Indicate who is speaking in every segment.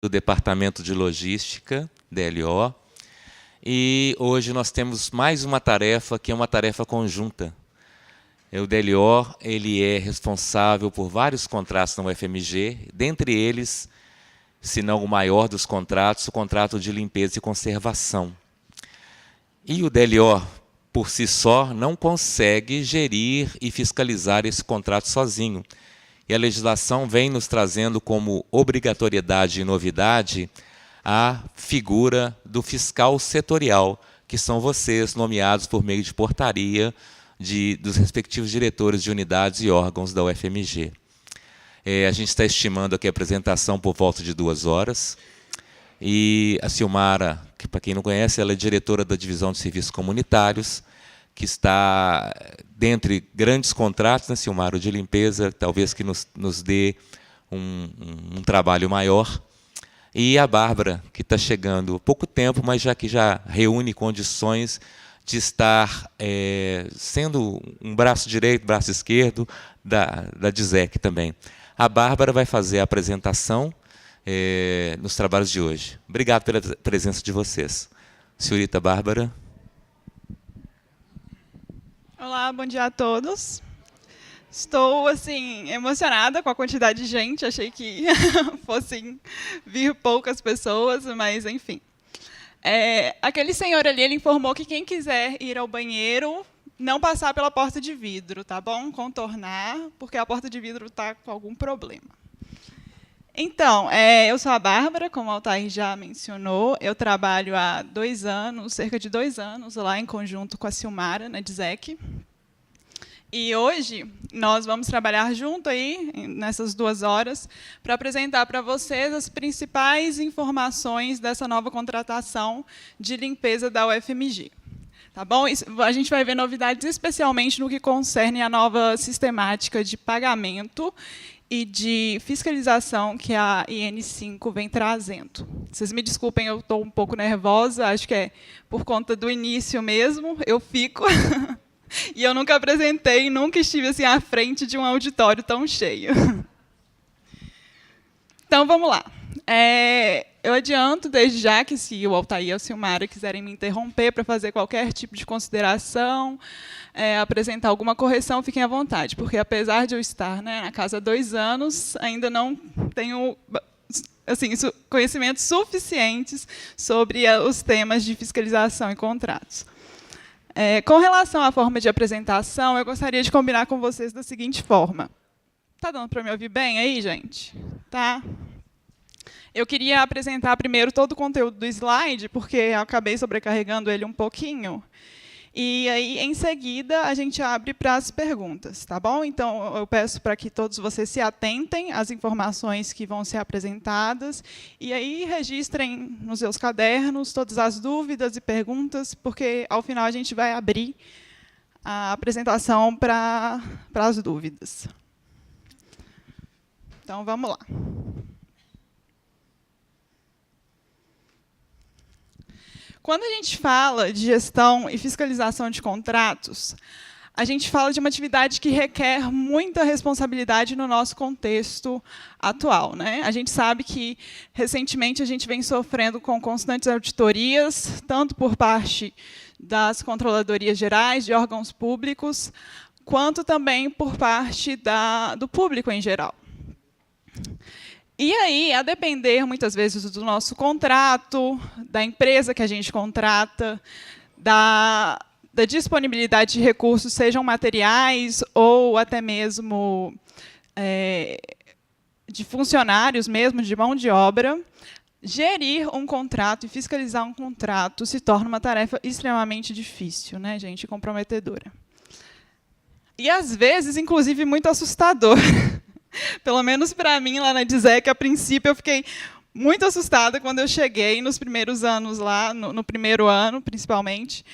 Speaker 1: do Departamento de Logística, DLO, e hoje nós temos mais uma tarefa, que é uma tarefa conjunta. O DLO ele é responsável por vários contratos na UFMG, dentre eles, se não o maior dos contratos, o contrato de limpeza e conservação. E o DLO, por si só, não consegue gerir e fiscalizar esse contrato sozinho. E a legislação vem nos trazendo como obrigatoriedade e novidade a figura do fiscal setorial, que são vocês, nomeados por meio de portaria dos respectivos diretores de unidades e órgãos da UFMG. A gente está estimando aqui a apresentação por volta de 2 horas. E a Silmara, que para quem não conhece, ela é diretora da Divisão de Serviços Comunitários, que está, dentre grandes contratos, né, Silmara, o de limpeza, talvez que nos dê um trabalho maior. E a Bárbara, que está chegando há pouco tempo, mas já reúne condições de estar sendo um braço direito, braço esquerdo da DISEC também. A Bárbara vai fazer a apresentação nos trabalhos de hoje. Obrigado pela presença de vocês. Senhorita Bárbara.
Speaker 2: Olá, bom dia a todos. Estou assim emocionada com a quantidade de gente. Achei que fossem vir poucas pessoas, mas enfim. Aquele senhor ali, ele informou que quem quiser ir ao banheiro não passar pela porta de vidro, tá bom? Contornar, porque a porta de vidro está com algum problema. Então, eu sou a Bárbara, como o Altair já mencionou. Eu trabalho há 2 anos, cerca de 2 anos, lá em conjunto com a Silmara, na DISEC. E hoje nós vamos trabalhar junto aí, nessas 2 horas, para apresentar para vocês as principais informações dessa nova contratação de limpeza da UFMG. Tá bom? A gente vai ver novidades especialmente no que concerne a nova sistemática de pagamento e de fiscalização que a IN5 vem trazendo. Vocês me desculpem, eu estou um pouco nervosa, acho que é por conta do início mesmo, eu fico. E eu nunca apresentei, nunca estive assim à frente de um auditório tão cheio. Então, vamos lá. Eu adianto desde já que, se o Altair ou a Silmara quiserem me interromper para fazer qualquer tipo de consideração, apresentar alguma correção, fiquem à vontade, porque, apesar de eu estar na casa há 2 anos, ainda não tenho assim, conhecimentos suficientes sobre os temas de fiscalização e contratos. Com relação à forma de apresentação, eu gostaria de combinar com vocês da seguinte forma. Está dando para me ouvir bem aí, gente? Tá? Eu queria apresentar primeiro todo o conteúdo do slide, porque eu acabei sobrecarregando ele um pouquinho. E aí, em seguida, a gente abre para as perguntas, tá bom? Então, eu peço para que todos vocês se atentem às informações que vão ser apresentadas e aí registrem nos seus cadernos todas as dúvidas e perguntas, porque, ao final, a gente vai abrir a apresentação para as dúvidas. Então, vamos lá. Quando a gente fala de gestão e fiscalização de contratos, a gente fala de uma atividade que requer muita responsabilidade no nosso contexto atual, né? A gente sabe que, recentemente, a gente vem sofrendo com constantes auditorias, tanto por parte das controladorias gerais, de órgãos públicos, quanto também por parte do público em geral. E aí, a depender, muitas vezes, do nosso contrato, da empresa que a gente contrata, da disponibilidade de recursos, sejam materiais ou até mesmo de funcionários mesmo, de mão de obra, gerir um contrato e fiscalizar um contrato se torna uma tarefa extremamente difícil, né, gente, comprometedora. E, às vezes, inclusive, muito assustadora. Pelo menos para mim, lá na DISEC, a princípio, eu fiquei muito assustada quando eu cheguei nos primeiros anos lá, no primeiro ano, principalmente,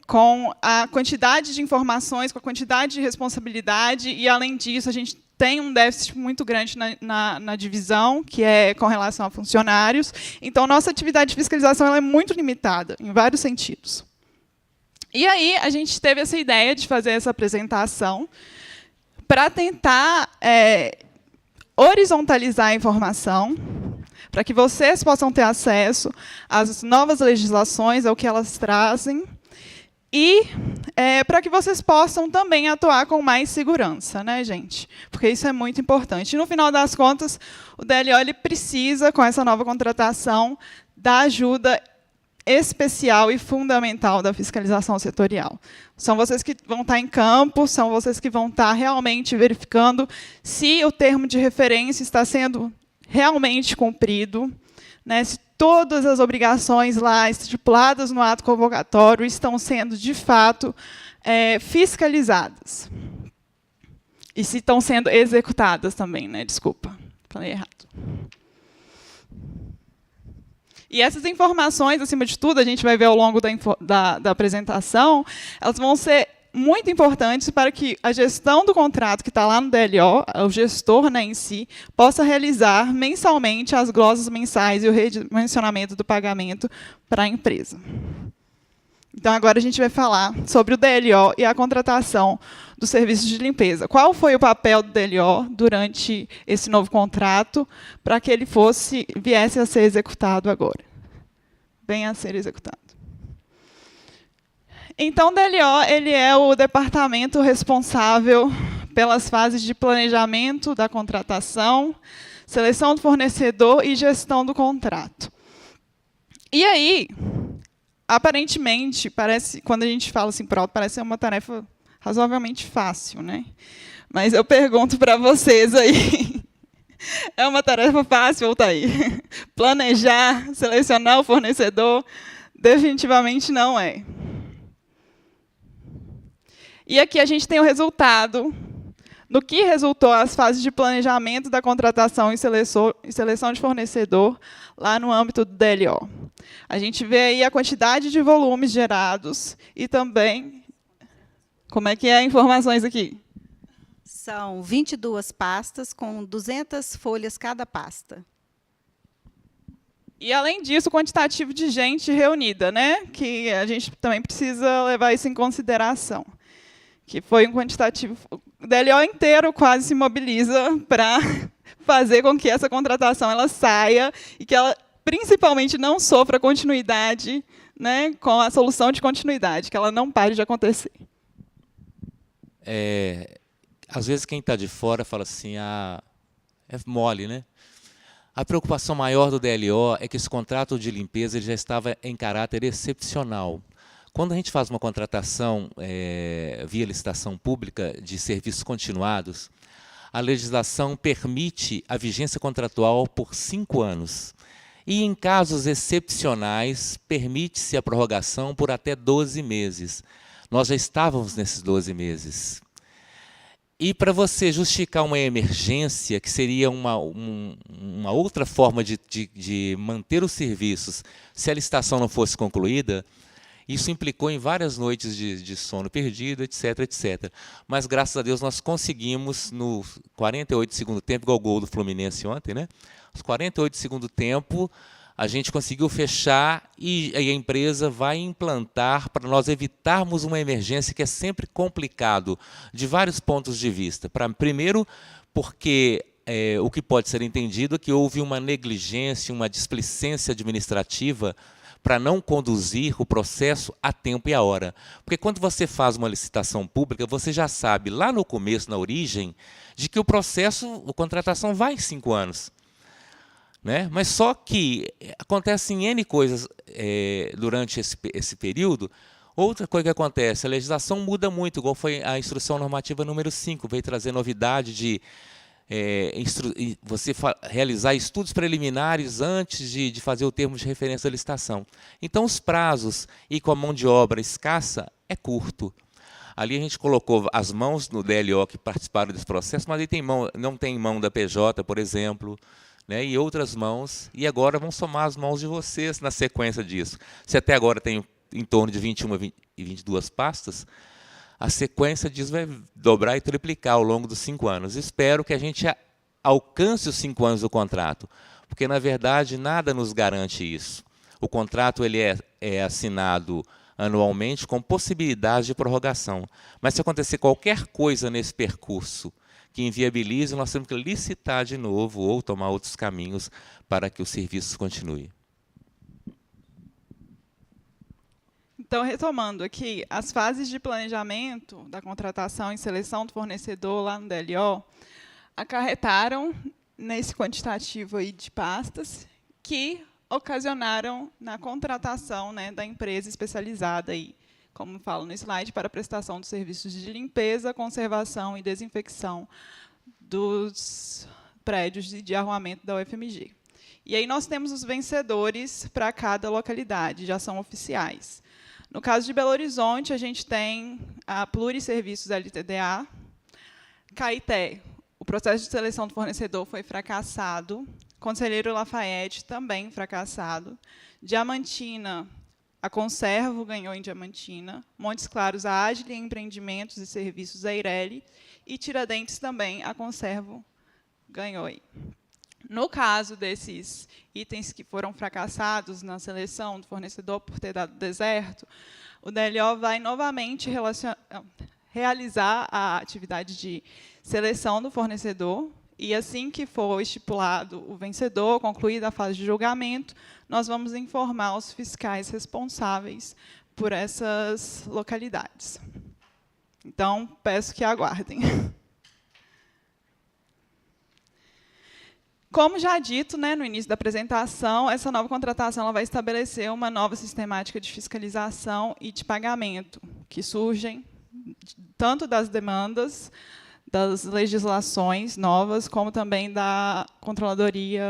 Speaker 2: com a quantidade de informações, com a quantidade de responsabilidade, e, além disso, a gente tem um déficit muito grande na divisão, que é com relação a funcionários. Então, nossa atividade de fiscalização ela é muito limitada, em vários sentidos. E aí, a gente teve essa ideia de fazer essa apresentação, para tentar horizontalizar a informação para que vocês possam ter acesso às novas legislações, ao que elas trazem, e para que vocês possam também atuar com mais segurança, né, gente? Porque isso é muito importante. E, no final das contas, o DLO ele precisa, com essa nova contratação, da ajuda especial e fundamental da fiscalização setorial. São vocês que vão estar em campo, são vocês que vão estar realmente verificando se o termo de referência está sendo realmente cumprido, né, se todas as obrigações lá estipuladas no ato convocatório estão sendo, de fato, fiscalizadas. E se estão sendo executadas também, né? Desculpa, falei errado. E essas informações, acima de tudo, a gente vai ver ao longo da apresentação, elas vão ser muito importantes para que a gestão do contrato que está lá no DLO, o gestor, né, em si, possa realizar mensalmente as glosas mensais e o redimensionamento do pagamento para a empresa. Então, agora a gente vai falar sobre o DLO e a contratação dos serviços de limpeza. Qual foi o papel do DLO durante esse novo contrato para que ele viesse a ser executado agora? Venha a ser executado. Então, o DLO ele é o departamento responsável pelas fases de planejamento da contratação, seleção do fornecedor e gestão do contrato. E aí, aparentemente, quando a gente fala assim por alto, parece ser uma tarefa razoavelmente fácil, né? Mas eu pergunto para vocês aí, é uma tarefa fácil, Altair? Planejar, selecionar o fornecedor, definitivamente não é. E aqui a gente tem o resultado, no que resultou as fases de planejamento da contratação e seleção de fornecedor, lá no âmbito do DLO. A gente vê aí a quantidade de volumes gerados e também, como é que é informações aqui?
Speaker 3: São 22 pastas com 200 folhas cada pasta.
Speaker 2: E, além disso, o quantitativo de gente reunida, né? Que a gente também precisa levar isso em consideração. Que foi um quantitativo... O DLO inteiro quase se mobiliza para fazer com que essa contratação ela saia e que ela, principalmente, não sofra continuidade, né, com a solução de continuidade, que ela não pare de acontecer.
Speaker 1: Às vezes, quem está de fora fala assim, é mole, né? A preocupação maior do DLO é que esse contrato de limpeza ele já estava em caráter excepcional. Quando a gente faz uma contratação via licitação pública de serviços continuados, a legislação permite a vigência contratual por 5 anos. E, em casos excepcionais, permite-se a prorrogação por até 12 meses. Nós já estávamos nesses 12 meses. E, para você justificar uma emergência, que seria uma outra forma de manter os serviços se a licitação não fosse concluída, isso implicou em várias noites de sono perdido, etc, etc. Mas, graças a Deus, nós conseguimos, no 48 do segundo tempo, igual o gol do Fluminense ontem, né? Os 48 do segundo tempo, a gente conseguiu fechar e a empresa vai implantar para nós evitarmos uma emergência que é sempre complicado, de vários pontos de vista. Primeiro, porque o que pode ser entendido é que houve uma negligência, uma displicência administrativa para não conduzir o processo a tempo e a hora. Porque quando você faz uma licitação pública, você já sabe, lá no começo, na origem, de que o processo, a contratação vai em 5 anos. Né? Mas só que acontecem N coisas durante esse período. Outra coisa que acontece, a legislação muda muito, igual foi a instrução normativa número 5, veio trazer novidade de você realizar estudos preliminares antes de fazer o termo de referência da licitação. Então, os prazos e com a mão de obra escassa é curto. Ali a gente colocou as mãos no DLO que participaram desse processo, mas aí não tem mão da PJ, por exemplo, né, e outras mãos, e agora vão somar as mãos de vocês na sequência disso. Se até agora tem em torno de 21 e 22 pastas, a sequência disso vai dobrar e triplicar ao longo dos 5 anos. Espero que a gente alcance os 5 anos do contrato, porque, na verdade, nada nos garante isso. O contrato ele é assinado anualmente com possibilidade de prorrogação. Mas, se acontecer qualquer coisa nesse percurso que inviabilizam, nós temos que licitar de novo ou tomar outros caminhos para que os serviços continuem.
Speaker 2: Então, retomando aqui, as fases de planejamento da contratação e seleção do fornecedor lá no DLO acarretaram nesse quantitativo aí de pastas que ocasionaram na contratação, né, da empresa especializada, aí, como falo no slide, para a prestação dos serviços de limpeza, conservação e desinfecção dos prédios de arruamento da UFMG. E aí nós temos os vencedores para cada localidade, já são oficiais. No caso de Belo Horizonte, a gente tem a Pluriserviços LTDA, Caeté, o processo de seleção do fornecedor foi fracassado, Conselheiro Lafayette também fracassado, Diamantina, a Conservo ganhou em Diamantina, Montes Claros, a Agile Empreendimentos e Serviços, a Eireli, e Tiradentes também, a Conservo ganhou aí. No caso desses itens que foram fracassados na seleção do fornecedor por ter dado deserto, o DLO vai novamente realizar a atividade de seleção do fornecedor, e assim que for estipulado o vencedor, concluída a fase de julgamento, nós vamos informar os fiscais responsáveis por essas localidades. Então, peço que aguardem. Como já dito, né, no início da apresentação, essa nova contratação ela vai estabelecer uma nova sistemática de fiscalização e de pagamento, que surgem tanto das demandas, das legislações novas, como também da Controladoria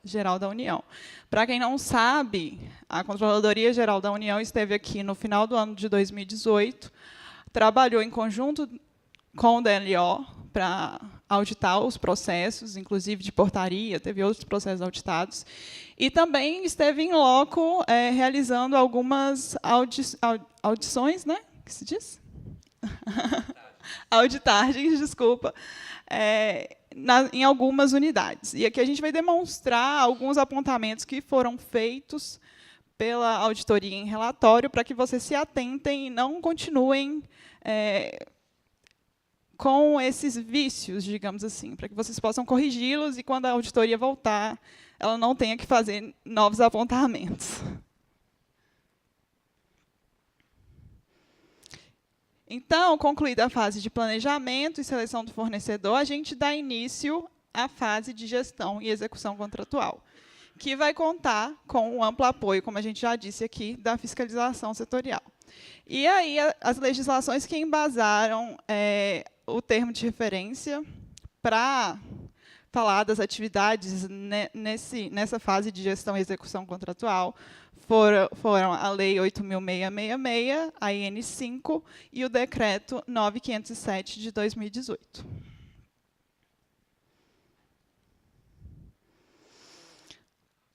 Speaker 2: Geral da União. Para quem não sabe, a Controladoria Geral da União esteve aqui no final do ano de 2018, trabalhou em conjunto com o DLO para auditar os processos, inclusive de portaria, teve outros processos auditados, e também esteve em loco realizando algumas audições, né? Que se diz? Auditagens, desculpa, em algumas unidades. E aqui a gente vai demonstrar alguns apontamentos que foram feitos pela auditoria em relatório, para que vocês se atentem e não continuem com esses vícios, digamos assim, para que vocês possam corrigi-los e, quando a auditoria voltar, ela não tenha que fazer novos apontamentos. Então, concluída a fase de planejamento e seleção do fornecedor, a gente dá início à fase de gestão e execução contratual, que vai contar com o amplo apoio, como a gente já disse aqui, da fiscalização setorial. E aí, as legislações que embasaram o termo de referência para falar das atividades nessa fase de gestão e execução contratual foram a Lei 8.666, a IN 5 e o Decreto 9.507 de 2018.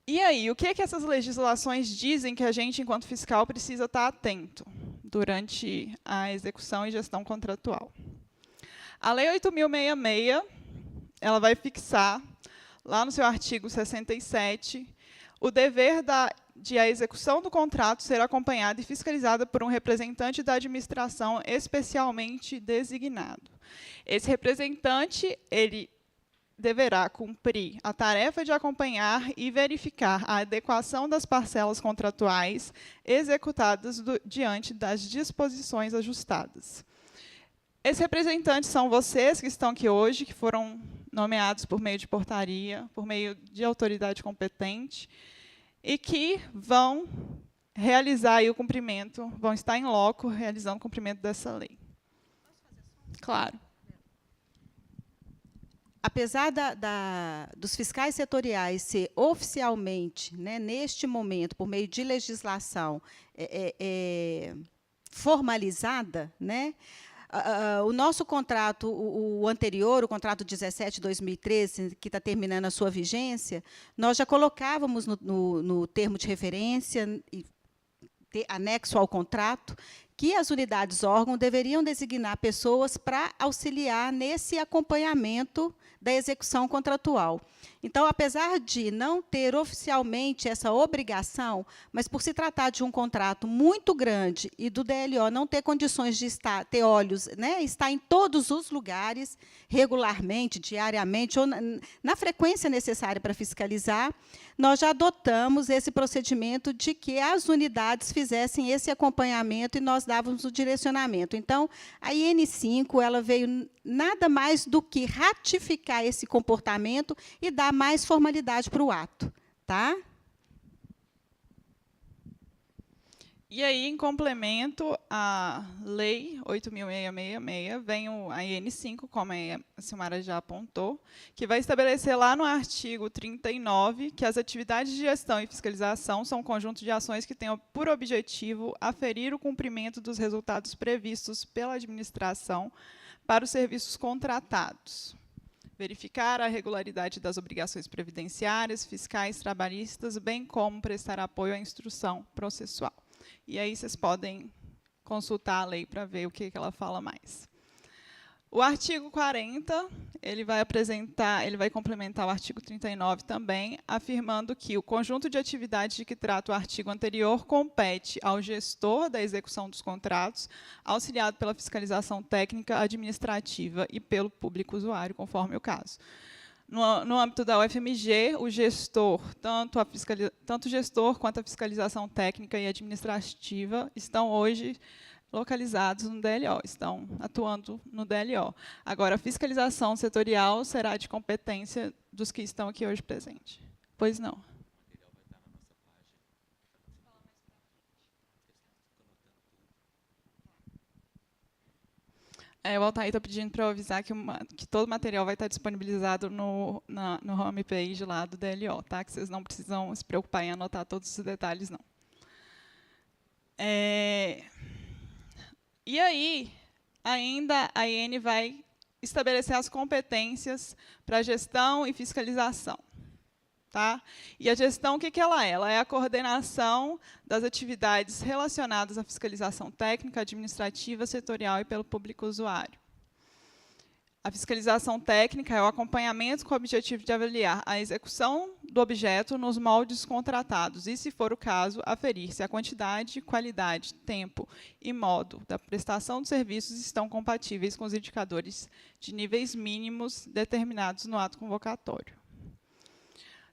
Speaker 2: E aí, o que é que essas legislações dizem que a gente, enquanto fiscal, precisa estar atento durante a execução e gestão contratual? A Lei 8.666, ela vai fixar, lá no seu artigo 67, o dever de a execução do contrato ser acompanhada e fiscalizada por um representante da administração especialmente designado. Esse representante, ele deverá cumprir a tarefa de acompanhar e verificar a adequação das parcelas contratuais executadas diante das disposições ajustadas. Esses representantes são vocês que estão aqui hoje, que foram nomeados por meio de portaria, por meio de autoridade competente, e que vão realizar aí o cumprimento, vão estar em loco realizando o cumprimento dessa lei. Claro.
Speaker 3: Apesar dos fiscais setoriais ser oficialmente, né, neste momento, por meio de legislação formalizada, né, o nosso contrato, o anterior, o contrato 17/2013, que está terminando a sua vigência, nós já colocávamos no termo de referência, anexo ao contrato, que as unidades órgão deveriam designar pessoas para auxiliar nesse acompanhamento da execução contratual. Então, apesar de não ter oficialmente essa obrigação, mas por se tratar de um contrato muito grande e do DLO não ter condições de ter olhos, né, estar em todos os lugares, regularmente, diariamente, ou na frequência necessária para fiscalizar, nós já adotamos esse procedimento de que as unidades fizessem esse acompanhamento e nós dávamos o direcionamento. Então, a IN5 ela veio nada mais do que ratificar esse comportamento e dar mais formalidade para o ato. Tá?
Speaker 2: E aí, em complemento à Lei 8.666, vem a IN5, como a Silmara já apontou, que vai estabelecer lá no artigo 39 que as atividades de gestão e fiscalização são um conjunto de ações que tenham por objetivo aferir o cumprimento dos resultados previstos pela administração para os serviços contratados, verificar a regularidade das obrigações previdenciárias, fiscais, trabalhistas, bem como prestar apoio à instrução processual. E aí vocês podem consultar a lei para ver o que ela fala mais. O artigo 40, ele vai complementar o artigo 39 também, afirmando que o conjunto de atividades de que trata o artigo anterior compete ao gestor da execução dos contratos, auxiliado pela fiscalização técnica, administrativa e pelo público usuário, conforme o caso. No âmbito da UFMG, o gestor, tanto o gestor quanto a fiscalização técnica e administrativa estão hoje localizados no DLO, estão atuando no DLO. Agora, a fiscalização setorial será de competência dos que estão aqui hoje presentes. Pois não. O Altair está pedindo para eu avisar que todo o material vai estar disponibilizado no homepage lá do DLO, tá? Que vocês não precisam se preocupar em anotar todos os detalhes, não. E aí, ainda a IN vai estabelecer as competências para gestão e fiscalização. Tá? E a gestão, o que ela é? Ela é a coordenação das atividades relacionadas à fiscalização técnica, administrativa, setorial e pelo público usuário. A fiscalização técnica é o acompanhamento com o objetivo de avaliar a execução do objeto nos moldes contratados e, se for o caso, aferir se a quantidade, qualidade, tempo e modo da prestação dos serviços estão compatíveis com os indicadores de níveis mínimos determinados no ato convocatório.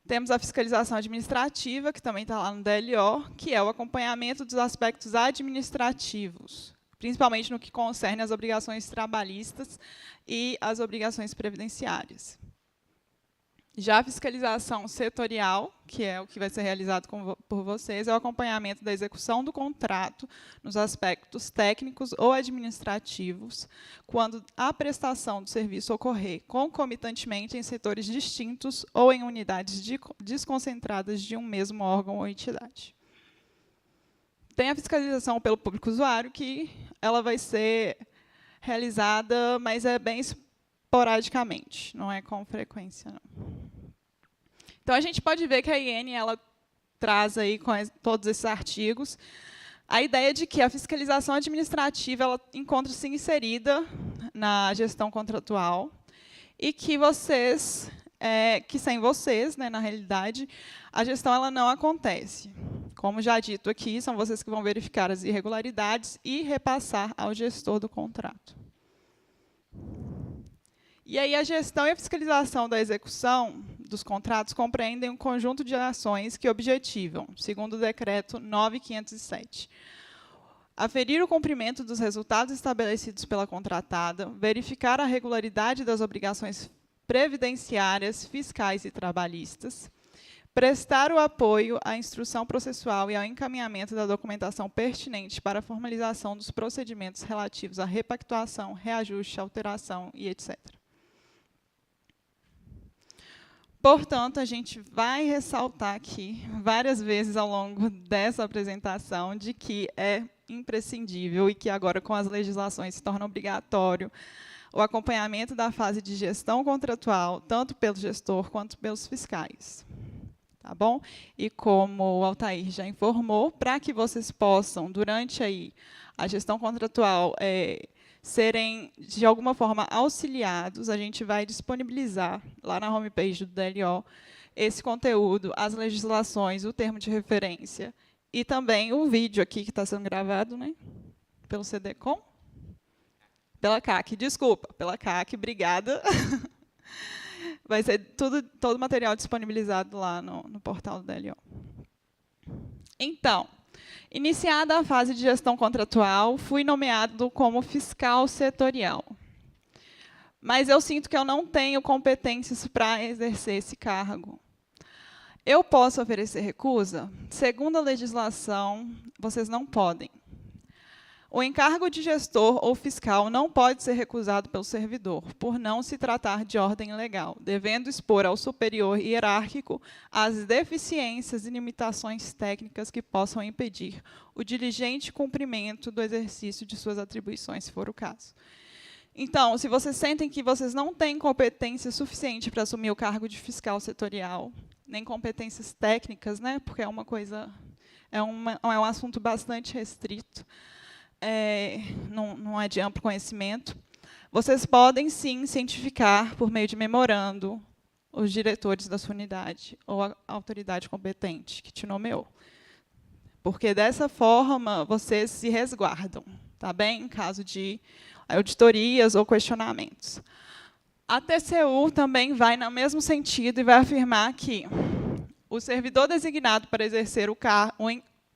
Speaker 2: Temos a fiscalização administrativa, que também está lá no DLO, que é o acompanhamento dos aspectos administrativos, principalmente no que concerne às obrigações trabalhistas e às obrigações previdenciárias. Já a fiscalização setorial, que é o que vai ser realizado por vocês, é o acompanhamento da execução do contrato nos aspectos técnicos ou administrativos, quando a prestação do serviço ocorrer concomitantemente em setores distintos ou em unidades desconcentradas de um mesmo órgão ou entidade. Tem a fiscalização pelo público usuário, que ela vai ser realizada, mas é bem esporadicamente, não é com frequência, não. Então, a gente pode ver que a IN ela traz aí com todos esses artigos a ideia de que a fiscalização administrativa ela encontra-se inserida na gestão contratual e que vocês, que sem vocês, né, na realidade, a gestão ela não acontece. Como já dito aqui, são vocês que vão verificar as irregularidades e repassar ao gestor do contrato. E aí a gestão e a fiscalização da execução dos contratos compreendem um conjunto de ações que objetivam, segundo o decreto 9.507, aferir o cumprimento dos resultados estabelecidos pela contratada, verificar a regularidade das obrigações previdenciárias, fiscais e trabalhistas, prestar o apoio à instrução processual e ao encaminhamento da documentação pertinente para a formalização dos procedimentos relativos à repactuação, reajuste, alteração e etc. Portanto, a gente vai ressaltar aqui, várias vezes ao longo dessa apresentação, de que é imprescindível e que agora, com as legislações, se torna obrigatório o acompanhamento da fase de gestão contratual, tanto pelo gestor quanto pelos fiscais. tá bom? E como o Altair já informou, para que vocês possam, durante aí a gestão contratual, serem, de alguma forma, auxiliados, a gente vai disponibilizar lá na homepage do DLO esse conteúdo, as legislações, o termo de referência e também o vídeo aqui que está sendo gravado, né, pelo CDCom? Pela CAC, desculpa, pela CAC, obrigada. Vai ser todo o material disponibilizado lá no portal do DLO. Então, iniciada a fase de gestão contratual, fui nomeado como fiscal setorial. Mas eu sinto que eu não tenho competências para exercer esse cargo. Eu posso oferecer recusa? Segundo a legislação, vocês não podem. O encargo de gestor ou fiscal não pode ser recusado pelo servidor, por não se tratar de ordem legal, devendo expor ao superior hierárquico as deficiências e limitações técnicas que possam impedir o diligente cumprimento do exercício de suas atribuições, se for o caso. Então, se vocês sentem que vocês não têm competência suficiente para assumir o cargo de fiscal setorial, nem competências técnicas, né, porque é um assunto bastante restrito, não é de amplo conhecimento, vocês podem, sim, cientificar, por meio de memorando, os diretores da sua unidade ou a autoridade competente que te nomeou. Porque, dessa forma, vocês se resguardam, tá bem? Em caso de auditorias ou questionamentos. A TCU também vai no mesmo sentido e vai afirmar que o servidor designado para exercer o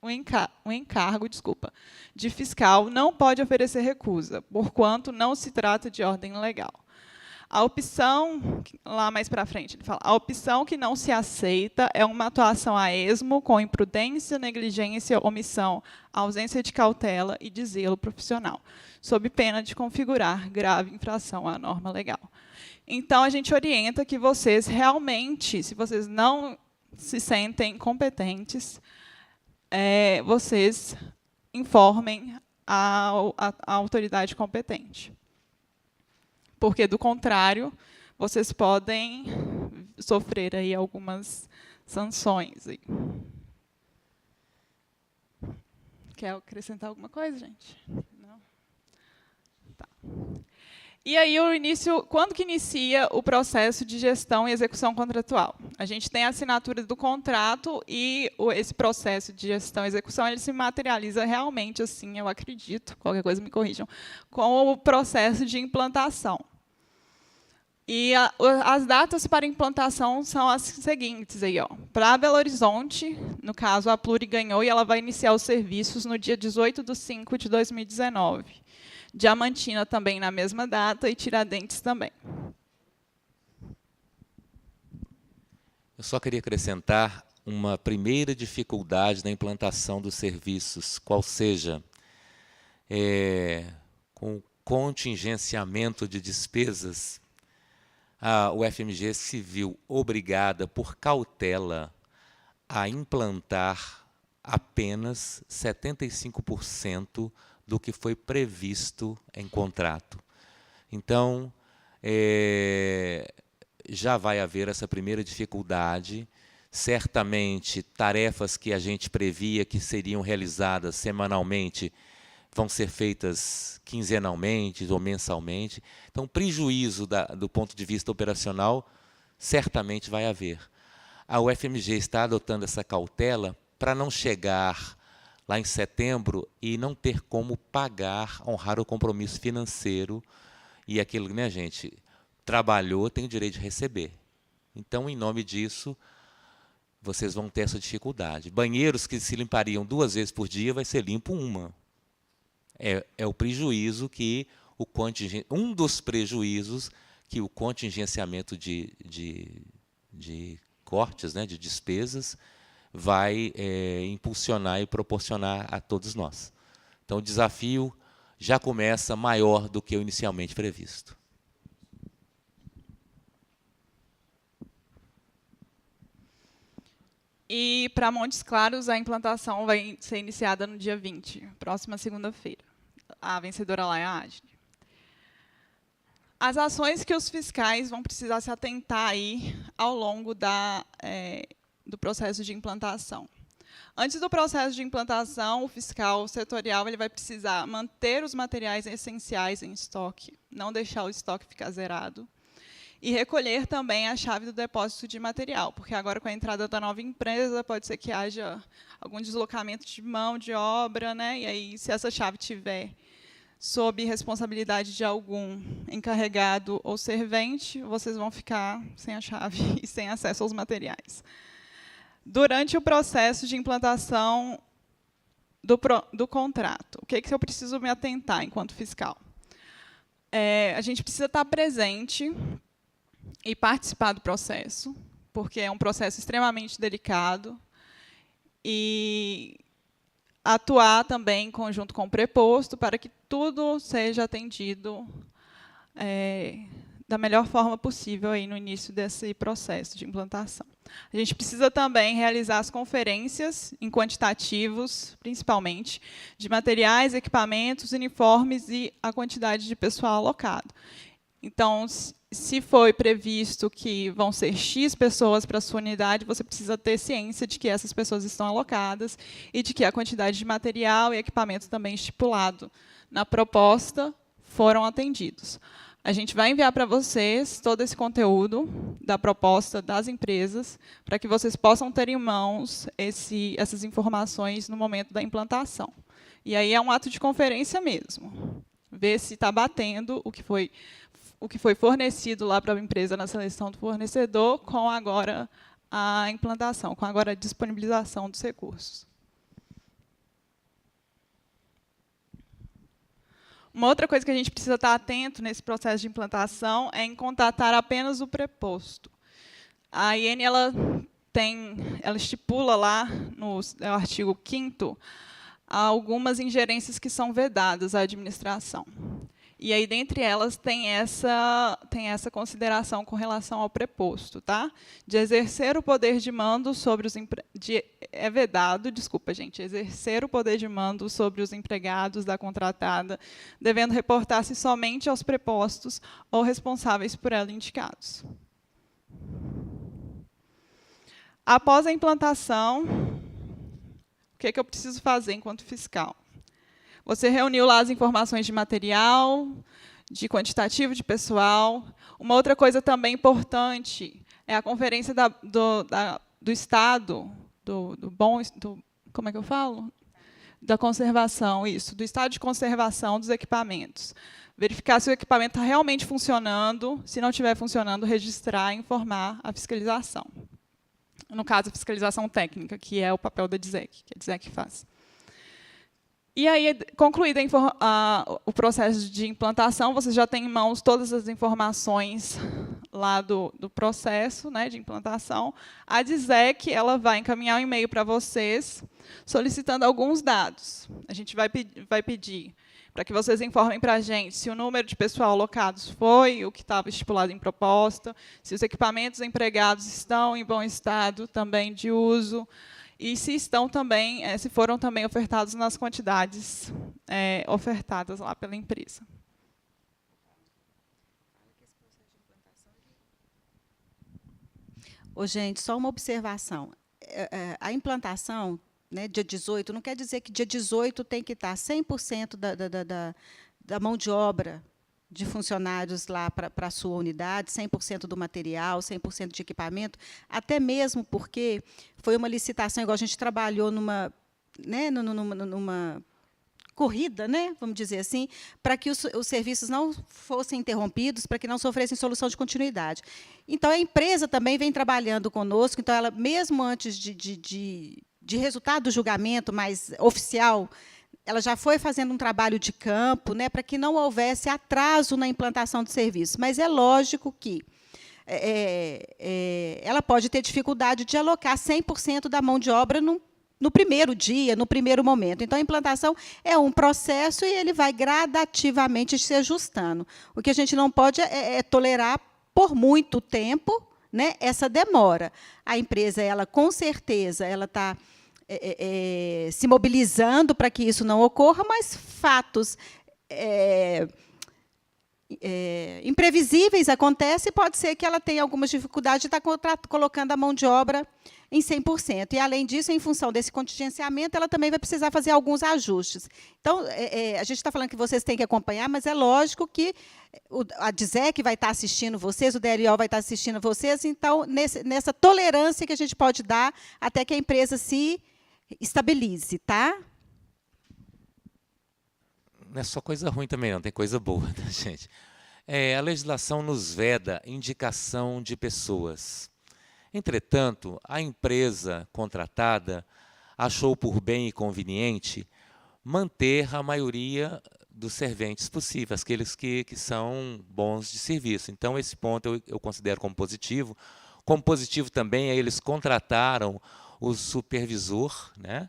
Speaker 2: encargo de fiscal não pode oferecer recusa, porquanto não se trata de ordem legal. A opção, lá mais para frente, ele fala, a opção que não se aceita é uma atuação a esmo, com imprudência, negligência, omissão, ausência de cautela e de zelo profissional, sob pena de configurar grave infração à norma legal. Então, a gente orienta que vocês realmente, se vocês não se sentem competentes, vocês informem a autoridade competente. Porque, do contrário, vocês podem sofrer aí algumas sanções. Quer acrescentar alguma coisa, gente? Não? Tá. E aí, quando que inicia o processo de gestão e execução contratual? A gente tem a assinatura do contrato e esse processo de gestão e execução ele se materializa realmente, assim, eu acredito, qualquer coisa me corrijam, com o processo de implantação. E as datas para implantação são as seguintes. Para Belo Horizonte, no caso, a Pluri ganhou e ela vai iniciar os serviços no dia 18/5/2019. Diamantina também na mesma data e Tiradentes também.
Speaker 1: Eu só queria acrescentar uma primeira dificuldade na implantação dos serviços, qual seja, com o contingenciamento de despesas, a UFMG se viu obrigada, por cautela, a implantar apenas 75% do que foi previsto em contrato. Então, já vai haver essa primeira dificuldade. Certamente, tarefas que a gente previa que seriam realizadas semanalmente vão ser feitas quinzenalmente ou mensalmente. Então, prejuízo do ponto de vista operacional certamente vai haver. A UFMG está adotando essa cautela para não chegar lá em setembro e não ter como pagar, honrar o compromisso financeiro e aquilo que, né, gente, trabalhou, tem o direito de receber. Então, em nome disso, vocês vão ter essa dificuldade. Banheiros que se limpariam 2 vezes por dia vai ser limpo uma. É o prejuízo que um dos prejuízos que o contingenciamento de cortes, né, de despesas, vai impulsionar e proporcionar a todos nós. Então, o desafio já começa maior do que o inicialmente previsto.
Speaker 2: E, para Montes Claros, a implantação vai ser iniciada no dia 20, próxima segunda-feira. A vencedora lá é a Agne. As ações que os fiscais vão precisar se atentar aí ao longo do processo de implantação. Antes do processo de implantação, o fiscal setorial ele vai precisar manter os materiais essenciais em estoque, não deixar o estoque ficar zerado, e recolher também a chave do depósito de material, porque agora, com a entrada da nova empresa, pode ser que haja algum deslocamento de mão de obra, né? E aí, se essa chave tiver sob responsabilidade de algum encarregado ou servente, vocês vão ficar sem a chave e sem acesso aos materiais. Durante o processo de implantação do contrato, o que é que eu preciso me atentar enquanto fiscal? A gente precisa estar presente e participar do processo, porque é um processo extremamente delicado, e atuar também em conjunto com o preposto para que tudo seja atendido da melhor forma possível aí no início desse processo de implantação. A gente precisa também realizar as conferências em quantitativos, principalmente, de materiais, equipamentos, uniformes e a quantidade de pessoal alocado. Então, se foi previsto que vão ser X pessoas para a sua unidade, você precisa ter ciência de que essas pessoas estão alocadas e de que a quantidade de material e equipamento também estipulado na proposta foram atendidos. A gente vai enviar para vocês todo esse conteúdo da proposta das empresas, para que vocês possam ter em mãos essas informações no momento da implantação. E aí é um ato de conferência mesmo. Ver se está batendo o que foi fornecido lá para a empresa na seleção do fornecedor com agora a implantação, com agora a disponibilização dos recursos. Uma outra coisa que a gente precisa estar atento nesse processo de implantação é em contatar apenas o preposto. A IN ela estipula lá no artigo 5º algumas ingerências que são vedadas à administração. E aí, dentre elas, tem essa consideração com relação ao preposto, tá? De exercer o poder de mando sobre os é vedado, desculpa, gente, exercer o poder de mando sobre os empregados da contratada, devendo reportar-se somente aos prepostos ou responsáveis por ela indicados. Após a implantação, o que é que eu preciso fazer enquanto fiscal? Você reuniu lá as informações de material, de quantitativo de pessoal. Uma outra coisa também importante é a conferência do Estado, como é que eu falo? Da conservação, isso, do estado de conservação dos equipamentos. Verificar se o equipamento está realmente funcionando, se não estiver funcionando, registrar e informar a fiscalização. No caso, a fiscalização técnica, que é o papel da DISEC, que a DISEC faz. E aí, concluído o processo de implantação, você já tem em mãos todas as informações lá do processo, né, de implantação. A DISEC ela vai encaminhar um e-mail para vocês, solicitando alguns dados. A gente vai pedir para que vocês informem para a gente se o número de pessoal alocados foi o que estava estipulado em proposta, se os equipamentos empregados estão em bom estado também de uso, e se foram também ofertados nas quantidades ofertadas lá pela empresa.
Speaker 3: Gente, só uma observação. A implantação, né, dia 18, não quer dizer que dia 18 tem que estar 100% da mão de obra de funcionários lá para a sua unidade, 100% do material, 100% de equipamento, até mesmo porque foi uma licitação, igual a gente trabalhou numa corrida, né, vamos dizer assim, para que os serviços não fossem interrompidos, para que não sofressem solução de continuidade. Então, a empresa também vem trabalhando conosco, então, ela, mesmo antes de resultado do julgamento mais oficial, ela já foi fazendo um trabalho de campo, né, para que não houvesse atraso na implantação do serviço. Mas é lógico que ela pode ter dificuldade de alocar 100% da mão de obra no primeiro dia, no primeiro momento. Então, a implantação é um processo e ele vai gradativamente se ajustando. O que a gente não pode é tolerar por muito tempo, né, essa demora. A empresa, ela, com certeza, ela está se mobilizando para que isso não ocorra, mas fatos imprevisíveis acontecem, pode ser que ela tenha algumas dificuldades de estar colocando a mão de obra em 100%. E, além disso, em função desse contingenciamento, ela também vai precisar fazer alguns ajustes. Então, a gente está falando que vocês têm que acompanhar, mas é lógico que a DISEC vai estar assistindo vocês, o DLO vai estar assistindo vocês, então, nessa tolerância que a gente pode dar até que a empresa se estabilize, tá?
Speaker 1: Não é só coisa ruim também, não, tem coisa boa, tá, gente? A legislação nos veda indicação de pessoas. Entretanto, a empresa contratada achou por bem e conveniente manter a maioria dos serventes possíveis, aqueles que são bons de serviço. Então, esse ponto eu considero como positivo. Como positivo também, eles contrataram o supervisor, né,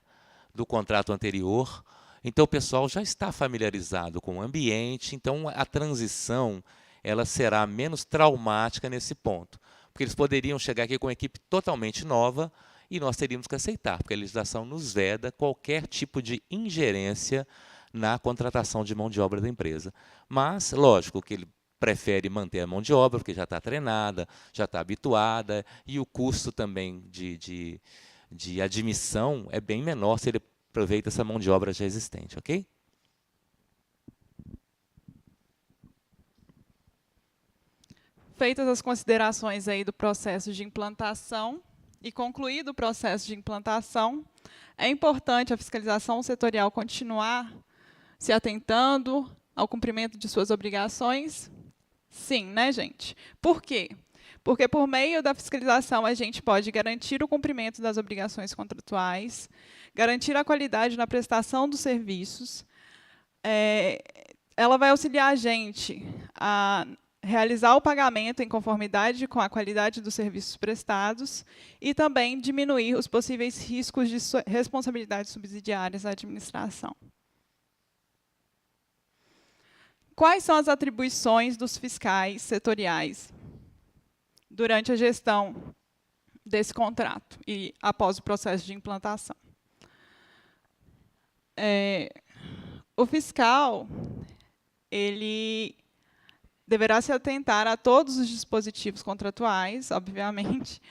Speaker 1: do contrato anterior. Então, o pessoal já está familiarizado com o ambiente, então a transição ela será menos traumática nesse ponto. Porque eles poderiam chegar aqui com uma equipe totalmente nova e nós teríamos que aceitar, porque a legislação nos veda qualquer tipo de ingerência na contratação de mão de obra da empresa. Mas, lógico, que ele prefere manter a mão de obra, porque já está treinada, já está habituada, e o custo também de admissão é bem menor se ele aproveita essa mão de obra já existente, ok?
Speaker 2: Feitas as considerações aí do processo de implantação e concluído o processo de implantação, é importante a fiscalização setorial continuar se atentando ao cumprimento de suas obrigações? Sim, né, gente? Por quê? Porque, por meio da fiscalização, a gente pode garantir o cumprimento das obrigações contratuais, garantir a qualidade na prestação dos serviços. Ela vai auxiliar a gente a realizar o pagamento em conformidade com a qualidade dos serviços prestados e também diminuir os possíveis riscos de responsabilidades subsidiárias à administração. Quais são as atribuições dos fiscais setoriais durante a gestão desse contrato e após o processo de implantação? O fiscal ele deverá se atentar a todos os dispositivos contratuais, obviamente,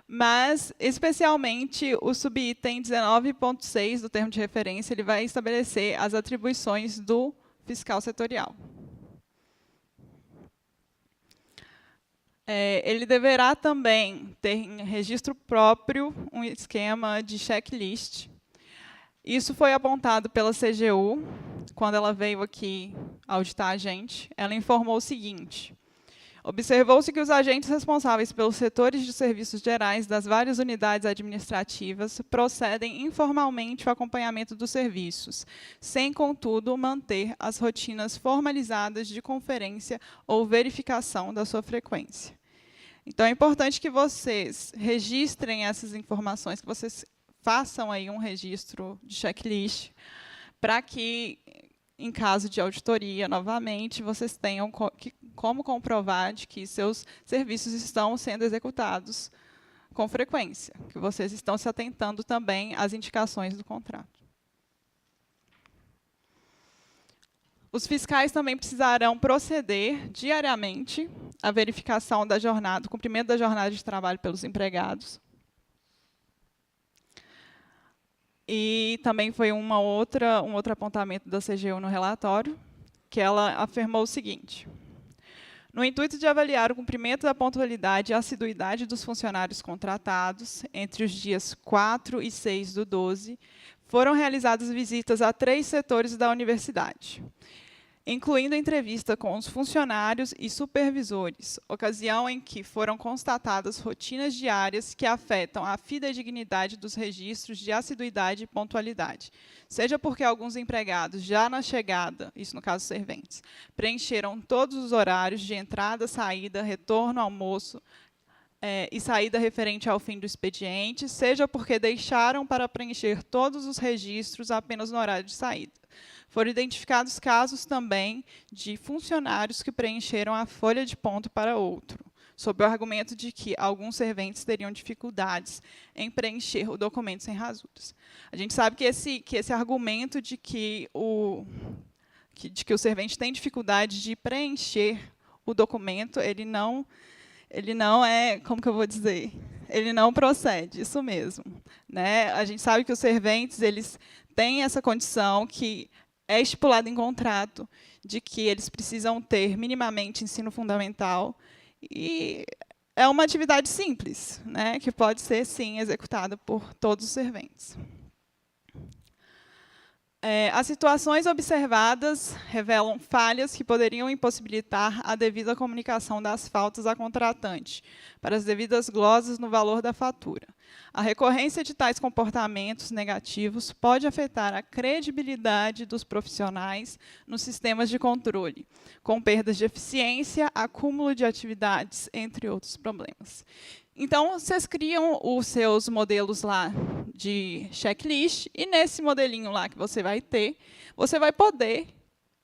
Speaker 2: mas, especialmente, o subitem 19.6 do termo de referência, ele vai estabelecer as atribuições do fiscal setorial. Ele deverá também ter em registro próprio um esquema de checklist. Isso foi apontado pela CGU, quando ela veio aqui auditar a gente. Ela informou o seguinte: observou-se que os agentes responsáveis pelos setores de serviços gerais das várias unidades administrativas procedem informalmente ao acompanhamento dos serviços, sem, contudo, manter as rotinas formalizadas de conferência ou verificação da sua frequência. Então, é importante que vocês registrem essas informações, que vocês façam aí um registro de checklist, para que, em caso de auditoria, novamente, vocês tenham como comprovar de que seus serviços estão sendo executados com frequência, que vocês estão se atentando também às indicações do contrato. Os fiscais também precisarão proceder diariamente à verificação da jornada, do cumprimento da jornada de trabalho pelos empregados. E também foi um outro apontamento da CGU no relatório, que ela afirmou o seguinte: no intuito de avaliar o cumprimento da pontualidade e assiduidade dos funcionários contratados, entre os dias 4 e 6 do 12, foram realizadas visitas a 3 setores da universidade, incluindo entrevista com os funcionários e supervisores, ocasião em que foram constatadas rotinas diárias que afetam a fidedignidade dos registros de assiduidade e pontualidade, seja porque alguns empregados, já na chegada, isso no caso serventes, preencheram todos os horários de entrada, saída, retorno, almoço, e saída referente ao fim do expediente, seja porque deixaram para preencher todos os registros apenas no horário de saída. Foram identificados casos também de funcionários que preencheram a folha de ponto para outro, sob o argumento de que alguns serventes teriam dificuldades em preencher o documento sem rasuras. A gente sabe que esse argumento de que de que o servente tem dificuldade de preencher o documento, ele não é, como que eu vou dizer? Ele não procede, isso mesmo. Né? A gente sabe que os serventes eles têm essa condição que é estipulada em contrato, de que eles precisam ter minimamente ensino fundamental, e é uma atividade simples, né, que pode ser, sim, executada por todos os serventes. As situações observadas revelam falhas que poderiam impossibilitar a devida comunicação das faltas à contratante, para as devidas glosas no valor da fatura. A recorrência de tais comportamentos negativos pode afetar a credibilidade dos profissionais nos sistemas de controle, com perdas de eficiência, acúmulo de atividades, entre outros problemas. Então, vocês criam os seus modelos lá de checklist, e nesse modelinho lá que você vai ter, você vai poder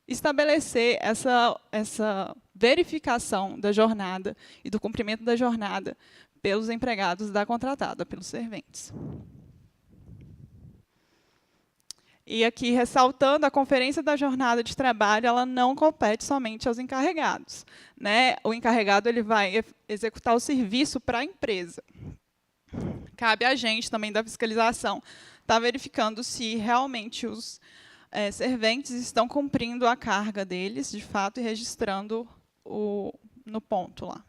Speaker 2: estabelecer essa verificação da jornada e do cumprimento da jornada pelos empregados da contratada, pelos serventes. E aqui, ressaltando, a conferência da jornada de trabalho ela não compete somente aos encarregados. Né? O encarregado ele vai executar o serviço para a empresa. Cabe a gente, também da fiscalização, estar verificando se realmente os serventes estão cumprindo a carga deles, de fato, e registrando no ponto lá.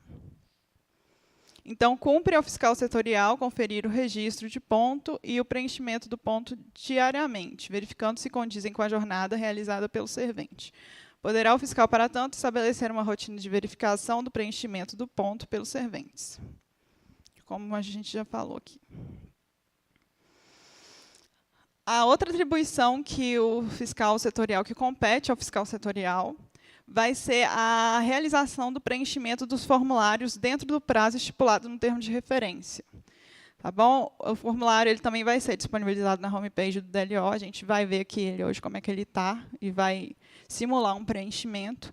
Speaker 2: Então, cumpre ao fiscal setorial conferir o registro de ponto e o preenchimento do ponto diariamente, verificando se condizem com a jornada realizada pelo servente. Poderá o fiscal, para tanto, estabelecer uma rotina de verificação do preenchimento do ponto pelos serventes, como a gente já falou aqui. A outra atribuição que o fiscal setorial, que compete ao fiscal setorial, vai ser a realização do preenchimento dos formulários dentro do prazo estipulado no termo de referência. Tá bom? O formulário ele também vai ser disponibilizado na homepage do DLO. A gente vai ver aqui ele hoje como é que ele está e vai simular um preenchimento.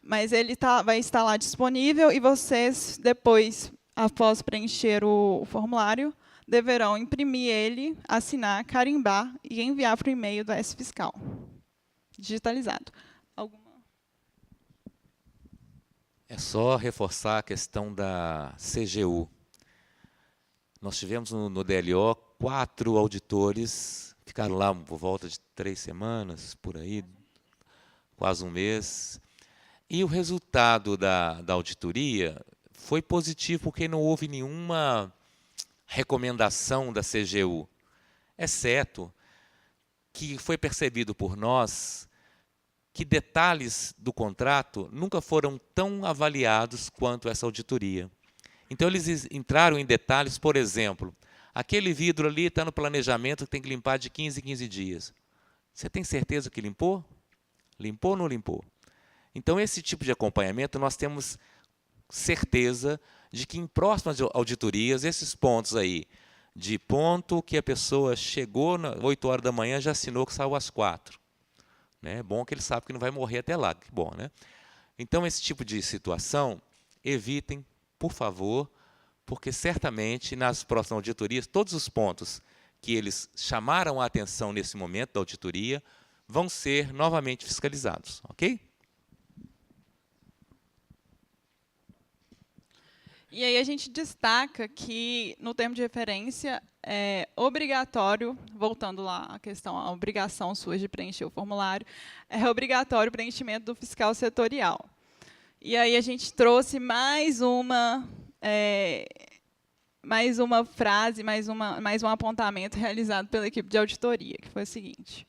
Speaker 2: Mas ele vai estar lá disponível e vocês, depois, após preencher o formulário, deverão imprimir ele, assinar, carimbar e enviar para o e-mail do S-Fiscal, digitalizado.
Speaker 1: É só reforçar a questão da CGU. Nós tivemos no DLO 4 auditores, ficaram lá por volta de 3 semanas, por aí, quase um mês. E o resultado da auditoria foi positivo, porque não houve nenhuma recomendação da CGU, exceto que foi percebido por nós que detalhes do contrato nunca foram tão avaliados quanto essa auditoria. Então, eles entraram em detalhes, por exemplo, aquele vidro ali está no planejamento que tem que limpar de 15 em 15 dias. Você tem certeza que limpou? Limpou ou não limpou? Então, esse tipo de acompanhamento, nós temos certeza de que em próximas auditorias, esses pontos aí, de ponto que a pessoa chegou às 8 horas da manhã, já assinou que saiu às 4. É bom que ele sabe que não vai morrer até lá, que bom, né? Então, esse tipo de situação, evitem, por favor, porque certamente nas próximas auditorias, todos os pontos que eles chamaram a atenção nesse momento da auditoria vão ser novamente fiscalizados, ok?
Speaker 2: E aí a gente destaca que, no termo de referência, é obrigatório, voltando lá à questão, a obrigação sua de preencher o formulário, é obrigatório o preenchimento do fiscal setorial. E aí a gente trouxe mais uma frase, mais um apontamento realizado pela equipe de auditoria, que foi o seguinte.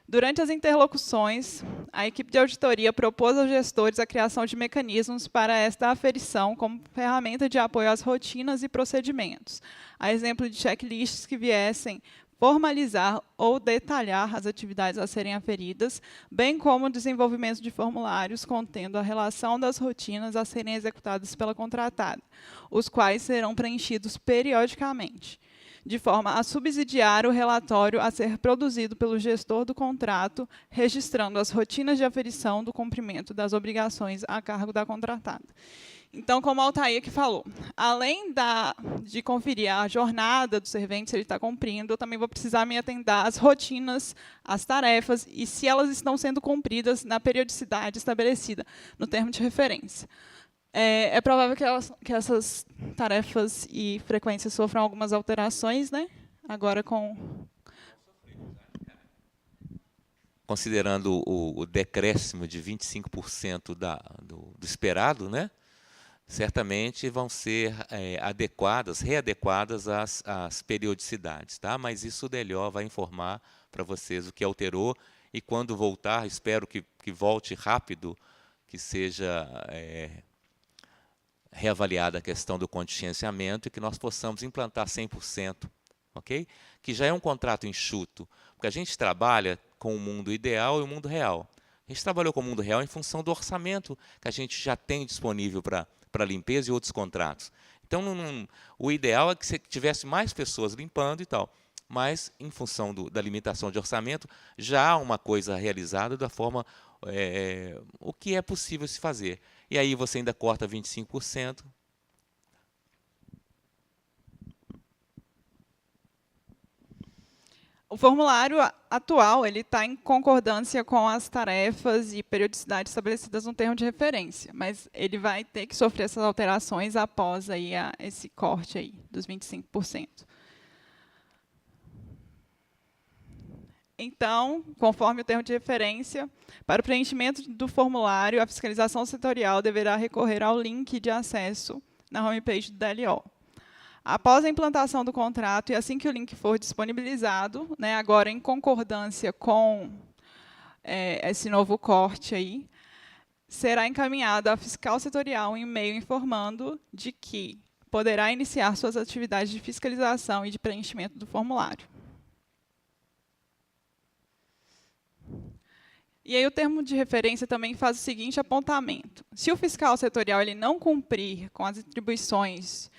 Speaker 2: Durante as interlocuções, a equipe de auditoria propôs aos gestores a criação de mecanismos para esta aferição como ferramenta de apoio às rotinas e procedimentos, a exemplo de checklists que viessem formalizar ou detalhar as atividades a serem aferidas, bem como o desenvolvimento de formulários contendo a relação das rotinas a serem executadas pela contratada, os quais serão preenchidos periodicamente, de forma a subsidiar o relatório a ser produzido pelo gestor do contrato, registrando as rotinas de aferição do cumprimento das obrigações a cargo da contratada. Então, como a Altair que falou, além de conferir a jornada do servente, se ele está cumprindo, eu também vou precisar me atentar às rotinas, às tarefas, e se elas estão sendo cumpridas na periodicidade estabelecida no termo de referência. É provável que essas tarefas e frequências sofram algumas alterações, né? Agora
Speaker 1: considerando o decréscimo de 25% do esperado, né? Certamente vão ser readequadas às periodicidades, tá? Mas isso o DLO vai informar para vocês o que alterou, e quando voltar, espero que volte rápido, que seja reavaliada a questão do contingenciamento e que nós possamos implantar 100%, ok? Que já é um contrato enxuto, porque a gente trabalha com o mundo ideal e o mundo real. A gente trabalhou com o mundo real em função do orçamento que a gente já tem disponível para limpeza e outros contratos. Então, o ideal é que você tivesse mais pessoas limpando e tal, mas, em função da limitação de orçamento, já há uma coisa realizada da forma o que é possível se fazer. E aí você ainda corta 25%.
Speaker 2: O formulário atual ele está em concordância com as tarefas e periodicidade estabelecidas no termo de referência, mas ele vai ter que sofrer essas alterações após aí esse corte aí dos 25%. Então, conforme o termo de referência, para o preenchimento do formulário, a fiscalização setorial deverá recorrer ao link de acesso na homepage do DLO. Após a implantação do contrato, e assim que o link for disponibilizado, né, agora em concordância com esse novo corte aí, será encaminhado à fiscal setorial um e-mail informando de que poderá iniciar suas atividades de fiscalização e de preenchimento do formulário. E aí o termo de referência também faz o seguinte apontamento. Se o fiscal setorial ele não cumprir com as atribuições,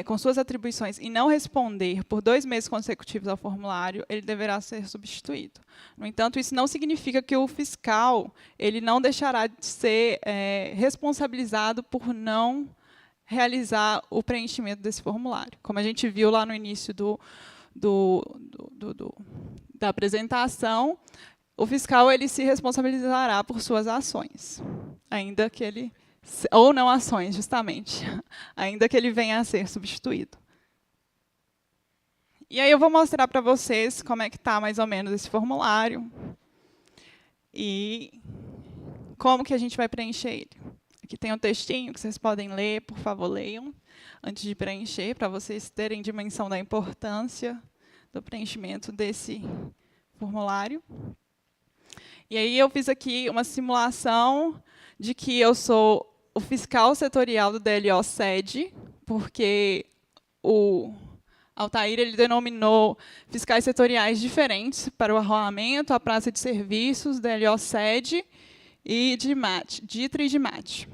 Speaker 2: com suas atribuições e não responder por 2 meses consecutivos ao formulário, ele deverá ser substituído. No entanto, isso não significa que o fiscal ele não deixará de ser responsabilizado por não realizar o preenchimento desse formulário. Como a gente viu lá no início da apresentação, o fiscal ele se responsabilizará por suas ações, ainda que ele ou não ações, justamente, ainda que ele venha a ser substituído. E aí eu vou mostrar para vocês como é que está mais ou menos esse formulário e como que a gente vai preencher ele. Aqui tem um textinho que vocês podem ler, por favor, leiam, antes de preencher, para vocês terem dimensão da importância do preenchimento desse formulário. E aí eu fiz aqui uma simulação de que eu sou o fiscal setorial do DLO sede, porque o Altair ele denominou fiscais setoriais diferentes para o arruamento, a praça de serviços, DLO sede e DITRA e DIMAT.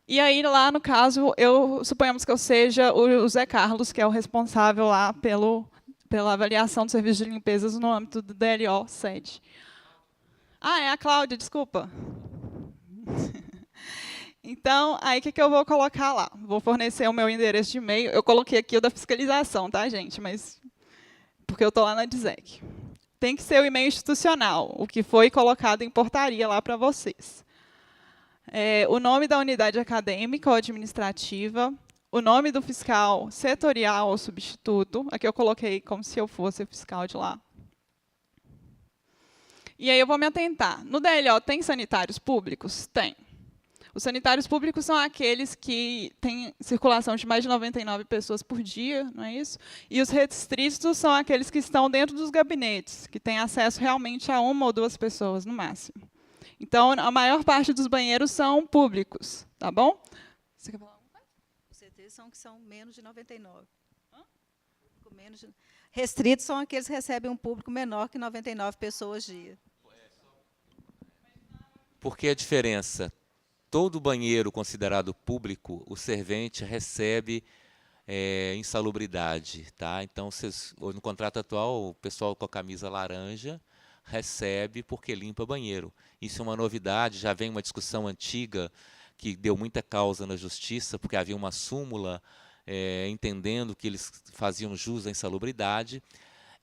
Speaker 2: E aí, lá, no caso, suponhamos que eu seja o Zé Carlos, que é o responsável lá pela avaliação do serviço de limpezas no âmbito do DLO sede. Ah, é a Cláudia, desculpa. Então, aí o que eu vou colocar lá? Vou fornecer o meu endereço de e-mail. Eu coloquei aqui o da fiscalização, tá, gente? Mas porque eu estou lá na DISEC. Tem que ser o e-mail institucional, o que foi colocado em portaria lá para vocês. O nome da unidade acadêmica ou administrativa, o nome do fiscal setorial ou substituto. Aqui eu coloquei como se eu fosse o fiscal de lá. E aí eu vou me atentar. No DLO tem sanitários públicos? Tem. Os sanitários públicos são aqueles que têm circulação de mais de 99 pessoas por dia, não é isso? E os restritos são aqueles que estão dentro dos gabinetes, que têm acesso realmente a 1 ou 2 pessoas, no máximo. Então, a maior parte dos banheiros são públicos, tá bom? Você quer falar alguma coisa?
Speaker 3: Os CTs são que são menos de 99. Restritos são aqueles que recebem um público menor que 99 pessoas dia.
Speaker 1: Por que a diferença? Todo banheiro considerado público, o servente recebe insalubridade. Tá? Então, no contrato atual, o pessoal com a camisa laranja recebe porque limpa banheiro. Isso é uma novidade, já vem uma discussão antiga, que deu muita causa na justiça, porque havia uma súmula entendendo que eles faziam jus à insalubridade.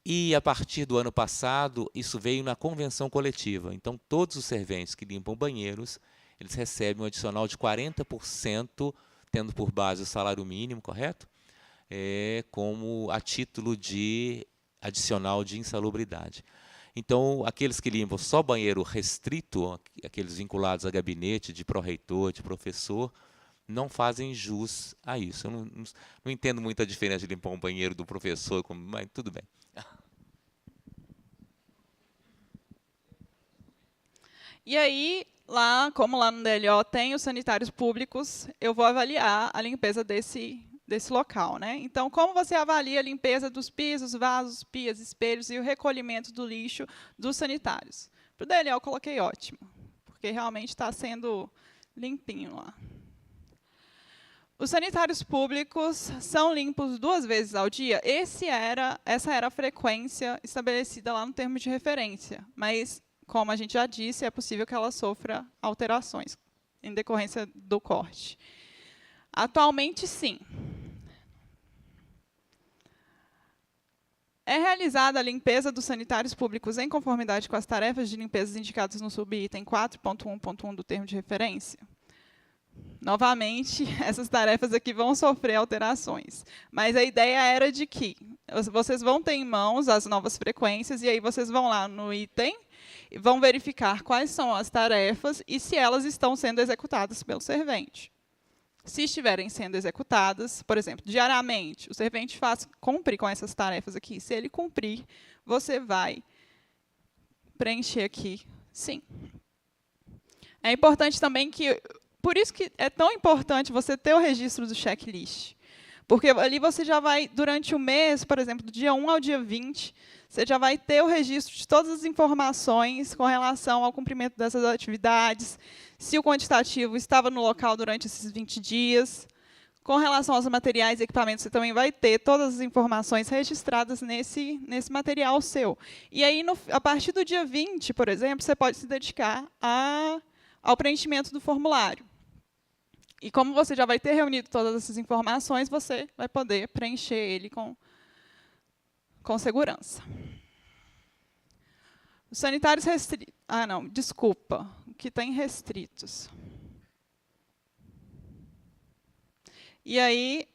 Speaker 1: E, a partir do ano passado, isso veio na convenção coletiva. Então, todos os serventes que limpam banheiros, eles recebem um adicional de 40%, tendo por base o salário mínimo, correto? Como a título de adicional de insalubridade. Então, aqueles que limpam só banheiro restrito, aqueles vinculados a gabinete de pró-reitor, de professor, não fazem jus a isso. Eu não entendo muito a diferença de limpar um banheiro do professor, mas tudo bem.
Speaker 2: E aí, como lá no DLO tem os sanitários públicos, eu vou avaliar a limpeza desse local, né? Então, como você avalia a limpeza dos pisos, vasos, pias, espelhos e o recolhimento do lixo dos sanitários? Para o DLO, eu coloquei ótimo, porque realmente está sendo limpinho lá. Os sanitários públicos são limpos 2 vezes ao dia. Essa era a frequência estabelecida lá no termo de referência, mas, como a gente já disse, é possível que ela sofra alterações em decorrência do corte. Atualmente, sim. É realizada a limpeza dos sanitários públicos em conformidade com as tarefas de limpeza indicadas no subitem 4.1.1 do termo de referência? Novamente, essas tarefas aqui vão sofrer alterações. Mas a ideia era de que vocês vão ter em mãos as novas frequências, e aí vocês vão lá no item e vão verificar quais são as tarefas e se elas estão sendo executadas pelo servente. Se estiverem sendo executadas, por exemplo, diariamente, o servente cumpre com essas tarefas aqui. Se ele cumprir, você vai preencher aqui, sim. É importante também que... Por isso que é tão importante você ter o registro do checklist. Porque ali você já vai, durante o mês, por exemplo, do dia 1 ao dia 20, você já vai ter o registro de todas as informações com relação ao cumprimento dessas atividades, se o quantitativo estava no local durante esses 20 dias. Com relação aos materiais e equipamentos, você também vai ter todas as informações registradas nesse material seu. E aí, a partir do dia 20, por exemplo, você pode se dedicar ao preenchimento do formulário. E como você já vai ter reunido todas essas informações, você vai poder preencher ele com segurança. Os sanitários restritos... Ah, não, desculpa. O que tem restritos. E aí,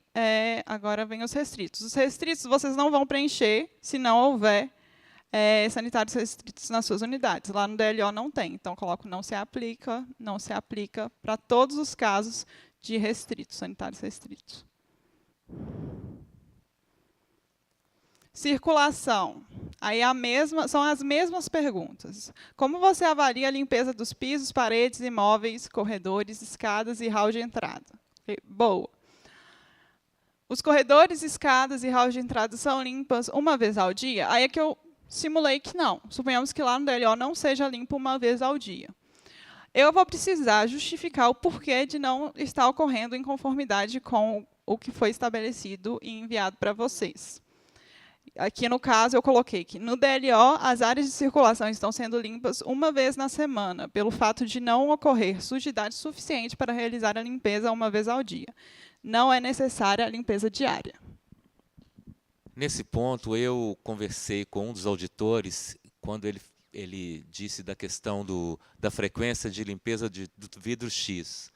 Speaker 2: agora vem os restritos. Os restritos vocês não vão preencher se não houver sanitários restritos nas suas unidades. Lá no DLO não tem, então coloco não se aplica para todos os casos de restritos, sanitários restritos. Circulação. Aí são as mesmas perguntas. Como você avalia a limpeza dos pisos, paredes, imóveis, corredores, escadas e hall de entrada? Boa. Os corredores, escadas e hall de entrada são limpas 1 vez ao dia? Aí é que eu simulei que não. Suponhamos que lá no DLO não seja limpo 1 vez ao dia. Eu vou precisar justificar o porquê de não estar ocorrendo em conformidade com o que foi estabelecido e enviado para vocês. Aqui, no caso, eu coloquei que no DLO as áreas de circulação estão sendo limpas 1 vez na semana, pelo fato de não ocorrer sujidade suficiente para realizar a limpeza 1 vez ao dia. Não é necessária a limpeza diária.
Speaker 1: Nesse ponto, eu conversei com um dos auditores, quando ele disse da questão da frequência de limpeza do vidro X,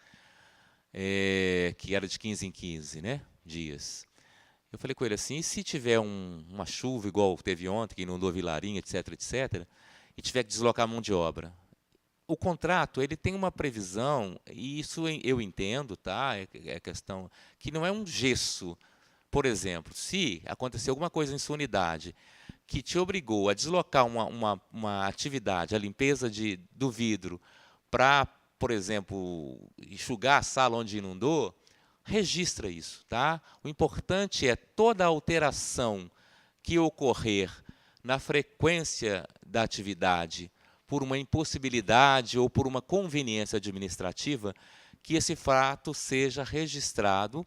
Speaker 1: que era de 15 em 15 dias. Eu falei com ele assim, e se tiver uma chuva igual teve ontem, que inundou Vilarinho, etc., etc., e tiver que deslocar a mão de obra? O contrato ele tem uma previsão, e isso eu entendo, tá? É questão que não é um gesso. Por exemplo, se acontecer alguma coisa em sua unidade que te obrigou a deslocar uma atividade, a limpeza do vidro, para, por exemplo, enxugar a sala onde inundou, registra isso. Tá? O importante é toda alteração que ocorrer na frequência da atividade, por uma impossibilidade ou por uma conveniência administrativa, que esse fato seja registrado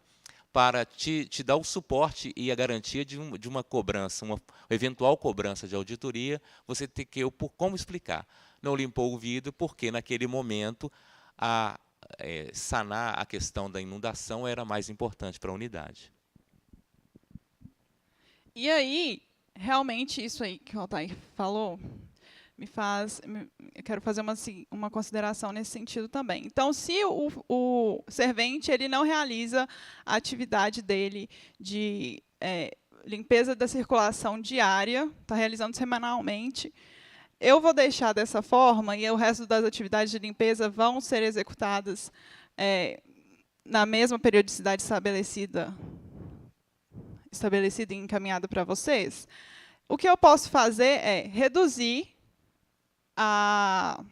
Speaker 1: para te dar o suporte e a garantia de uma cobrança, uma eventual cobrança de auditoria, você tem que como explicar. Não limpou o vidro porque, naquele momento, sanar a questão da inundação era mais importante para a unidade.
Speaker 2: E aí, realmente, isso aí que o Altair falou, eu quero fazer uma consideração nesse sentido também. Então, se o servente ele não realiza a atividade dele de limpeza da circulação diária, está realizando semanalmente, eu vou deixar dessa forma e o resto das atividades de limpeza vão ser executadas na mesma periodicidade estabelecida e encaminhada para vocês. O que eu posso fazer é reduzir a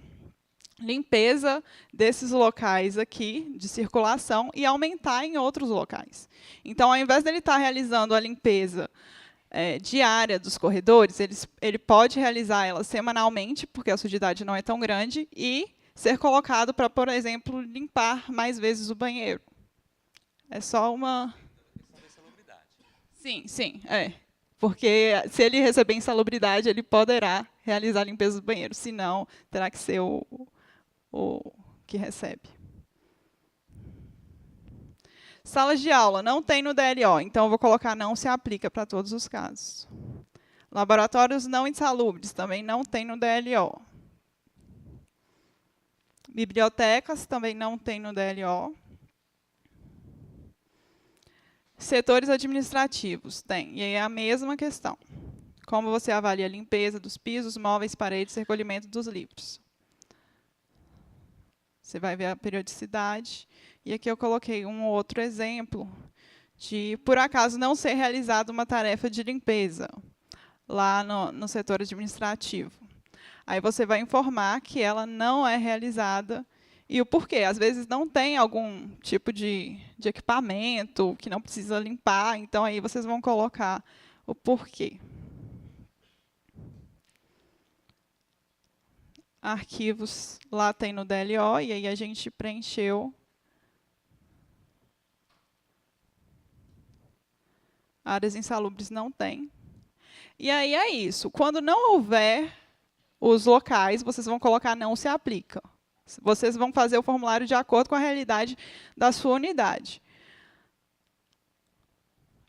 Speaker 2: limpeza desses locais aqui de circulação e aumentar em outros locais. Então, ao invés dele estar realizando a limpeza diária dos corredores, ele pode realizar ela semanalmente, porque a sujidade não é tão grande, e ser colocado para, por exemplo, limpar mais vezes o banheiro. É só uma... Sim, sim, porque se ele receber insalubridade, ele poderá realizar a limpeza do banheiro, senão terá que ser o que recebe. Salas de aula, não tem no DLO, então eu vou colocar não se aplica para todos os casos. Laboratórios não insalubres, também não tem no DLO. Bibliotecas, também não tem no DLO. Setores administrativos, tem, e aí é a mesma questão. Como você avalia a limpeza dos pisos, móveis, paredes, recolhimento dos livros. Você vai ver a periodicidade. E aqui eu coloquei um outro exemplo de, por acaso, não ser realizada uma tarefa de limpeza lá no setor administrativo. Aí você vai informar que ela não é realizada e o porquê. Às vezes não tem algum tipo de equipamento que não precisa limpar, então aí vocês vão colocar o porquê. Arquivos lá tem no DLO, e aí a gente preencheu. Áreas insalubres não tem. E aí é isso. Quando não houver os locais, vocês vão colocar não se aplica. Vocês vão fazer o formulário de acordo com a realidade da sua unidade.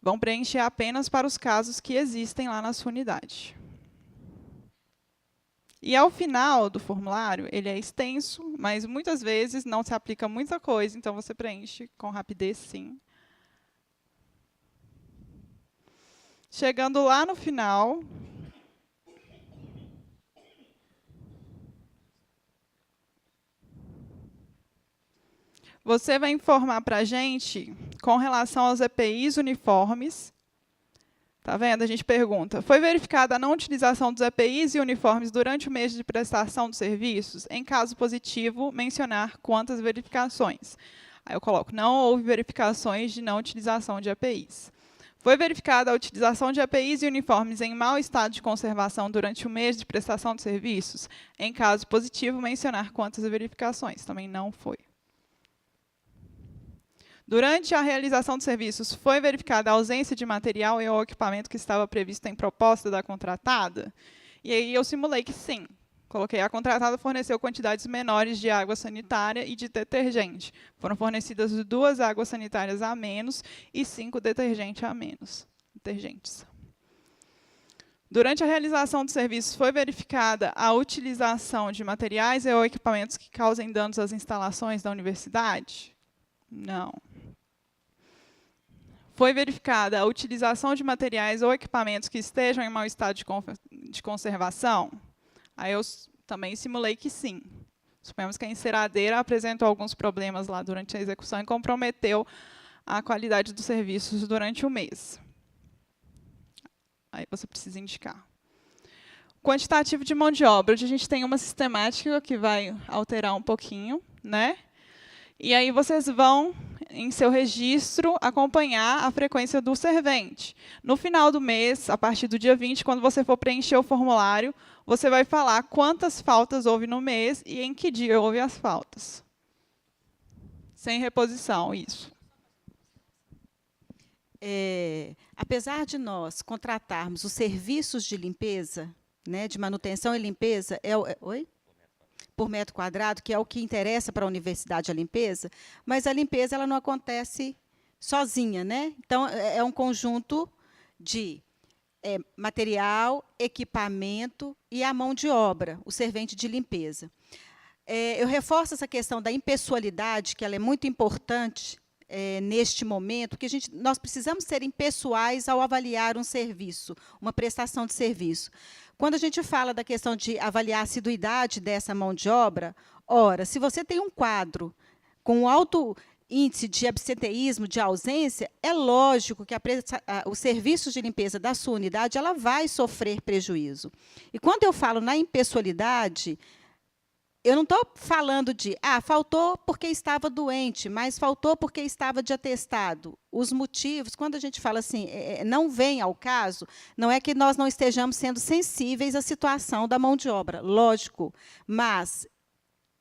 Speaker 2: Vão preencher apenas para os casos que existem lá na sua unidade. E ao final do formulário, ele é extenso, mas muitas vezes não se aplica muita coisa, então você preenche com rapidez, sim. Chegando lá no final, você vai informar para a gente com relação aos EPIs uniformes. Tá vendo? A gente pergunta, foi verificada a não utilização dos EPIs e uniformes durante o mês de prestação dos serviços? Em caso positivo, mencionar quantas verificações. Aí eu coloco, não houve verificações de não utilização de EPIs. Foi verificada a utilização de EPIs e uniformes em mau estado de conservação durante o mês de prestação de serviços? Em caso positivo, mencionar quantas verificações. Também não foi. Durante a realização dos serviços, foi verificada a ausência de material ou equipamento que estava previsto em proposta da contratada? E aí eu simulei que sim. Coloquei, a contratada forneceu quantidades menores de água sanitária e de detergente. Foram fornecidas 2 águas sanitárias a menos e 5 detergentes. Durante a realização dos serviços, foi verificada a utilização de materiais ou equipamentos que causem danos às instalações da universidade? Não. Foi verificada a utilização de materiais ou equipamentos que estejam em mau estado de conservação? Aí eu também simulei que sim. Suponhamos que a enceradeira apresentou alguns problemas lá durante a execução e comprometeu a qualidade dos serviços durante o mês. Aí você precisa indicar. Quantitativo de mão de obra. Hoje a gente tem uma sistemática que vai alterar um pouquinho, né? E aí vocês vão, em seu registro, acompanhar a frequência do servente. No final do mês, a partir do dia 20, quando você for preencher o formulário, você vai falar quantas faltas houve no mês e em que dia houve as faltas. Sem reposição, isso.
Speaker 3: Apesar de nós contratarmos os serviços de limpeza, né, de manutenção e limpeza... Oi? por metro quadrado, que é o que interessa para a universidade, a limpeza, mas a limpeza ela não acontece sozinha, né? Então, é um conjunto de material, equipamento e a mão de obra, o servente de limpeza. Eu reforço essa questão da impessoalidade, que ela é muito importante neste momento, que nós precisamos ser impessoais ao avaliar um serviço, uma prestação de serviço. Quando a gente fala da questão de avaliar a assiduidade dessa mão de obra, ora, se você tem um quadro com alto índice de absenteísmo, de ausência, é lógico que os serviços de limpeza da sua unidade ela vai sofrer prejuízo. E quando eu falo na impessoalidade, eu não estou falando de, faltou porque estava doente, mas faltou porque estava de atestado. Os motivos, quando a gente fala assim, não vem ao caso, não é que nós não estejamos sendo sensíveis à situação da mão de obra, lógico, mas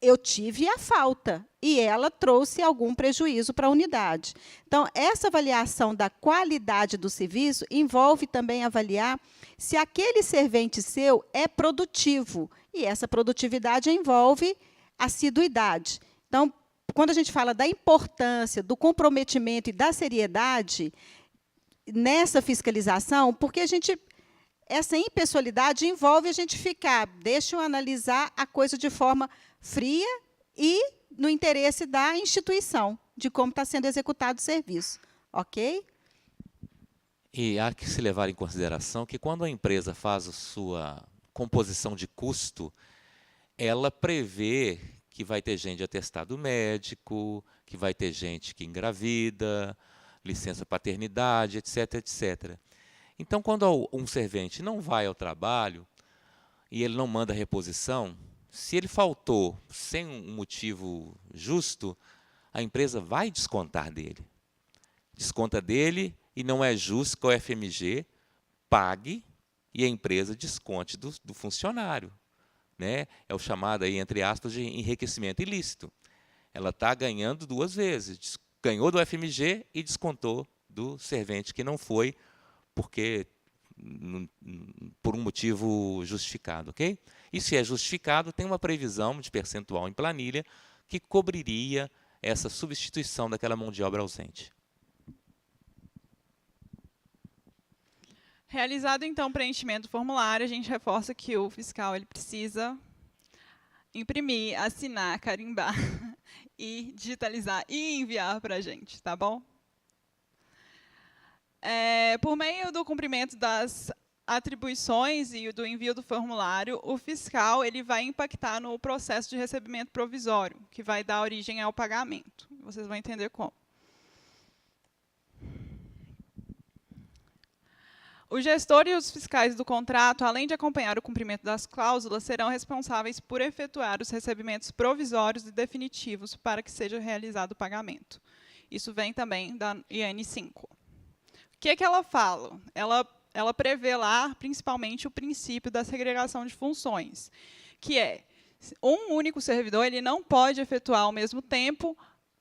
Speaker 3: eu tive a falta e ela trouxe algum prejuízo para a unidade. Então, essa avaliação da qualidade do serviço envolve também avaliar se aquele servente seu é produtivo. E essa produtividade envolve assiduidade. Então, quando a gente fala da importância, do comprometimento e da seriedade nessa fiscalização, porque essa impessoalidade envolve a gente ficar, deixa eu analisar a coisa de forma fria e no interesse da instituição, de como está sendo executado o serviço. Ok?
Speaker 1: E há que se levar em consideração que quando a empresa faz a sua composição de custo, ela prevê que vai ter gente de atestado médico, que vai ter gente que engravida, licença paternidade, etc, etc. Então, quando um servente não vai ao trabalho e ele não manda reposição, se ele faltou sem um motivo justo, a empresa vai descontar dele. Desconta dele e não é justo que o FMG pague e a empresa desconte do funcionário. Né? É o chamado, aí, entre aspas, de enriquecimento ilícito. Ela está ganhando duas vezes. Ganhou do FMG e descontou do servente que não foi por um motivo justificado. Okay? E se é justificado, tem uma previsão de percentual em planilha que cobriria essa substituição daquela mão de obra ausente.
Speaker 2: Realizado, então, o preenchimento do formulário, a gente reforça que o fiscal ele precisa imprimir, assinar, carimbar e digitalizar e enviar para a gente, tá bom? Por meio do cumprimento das atribuições e do envio do formulário, o fiscal ele vai impactar no processo de recebimento provisório, que vai dar origem ao pagamento. Vocês vão entender como. O gestor e os fiscais do contrato, além de acompanhar o cumprimento das cláusulas, serão responsáveis por efetuar os recebimentos provisórios e definitivos para que seja realizado o pagamento. Isso vem também da IN 5. O que ela fala? Ela prevê lá, principalmente, o princípio da segregação de funções, que é, um único servidor ele não pode efetuar, ao mesmo tempo,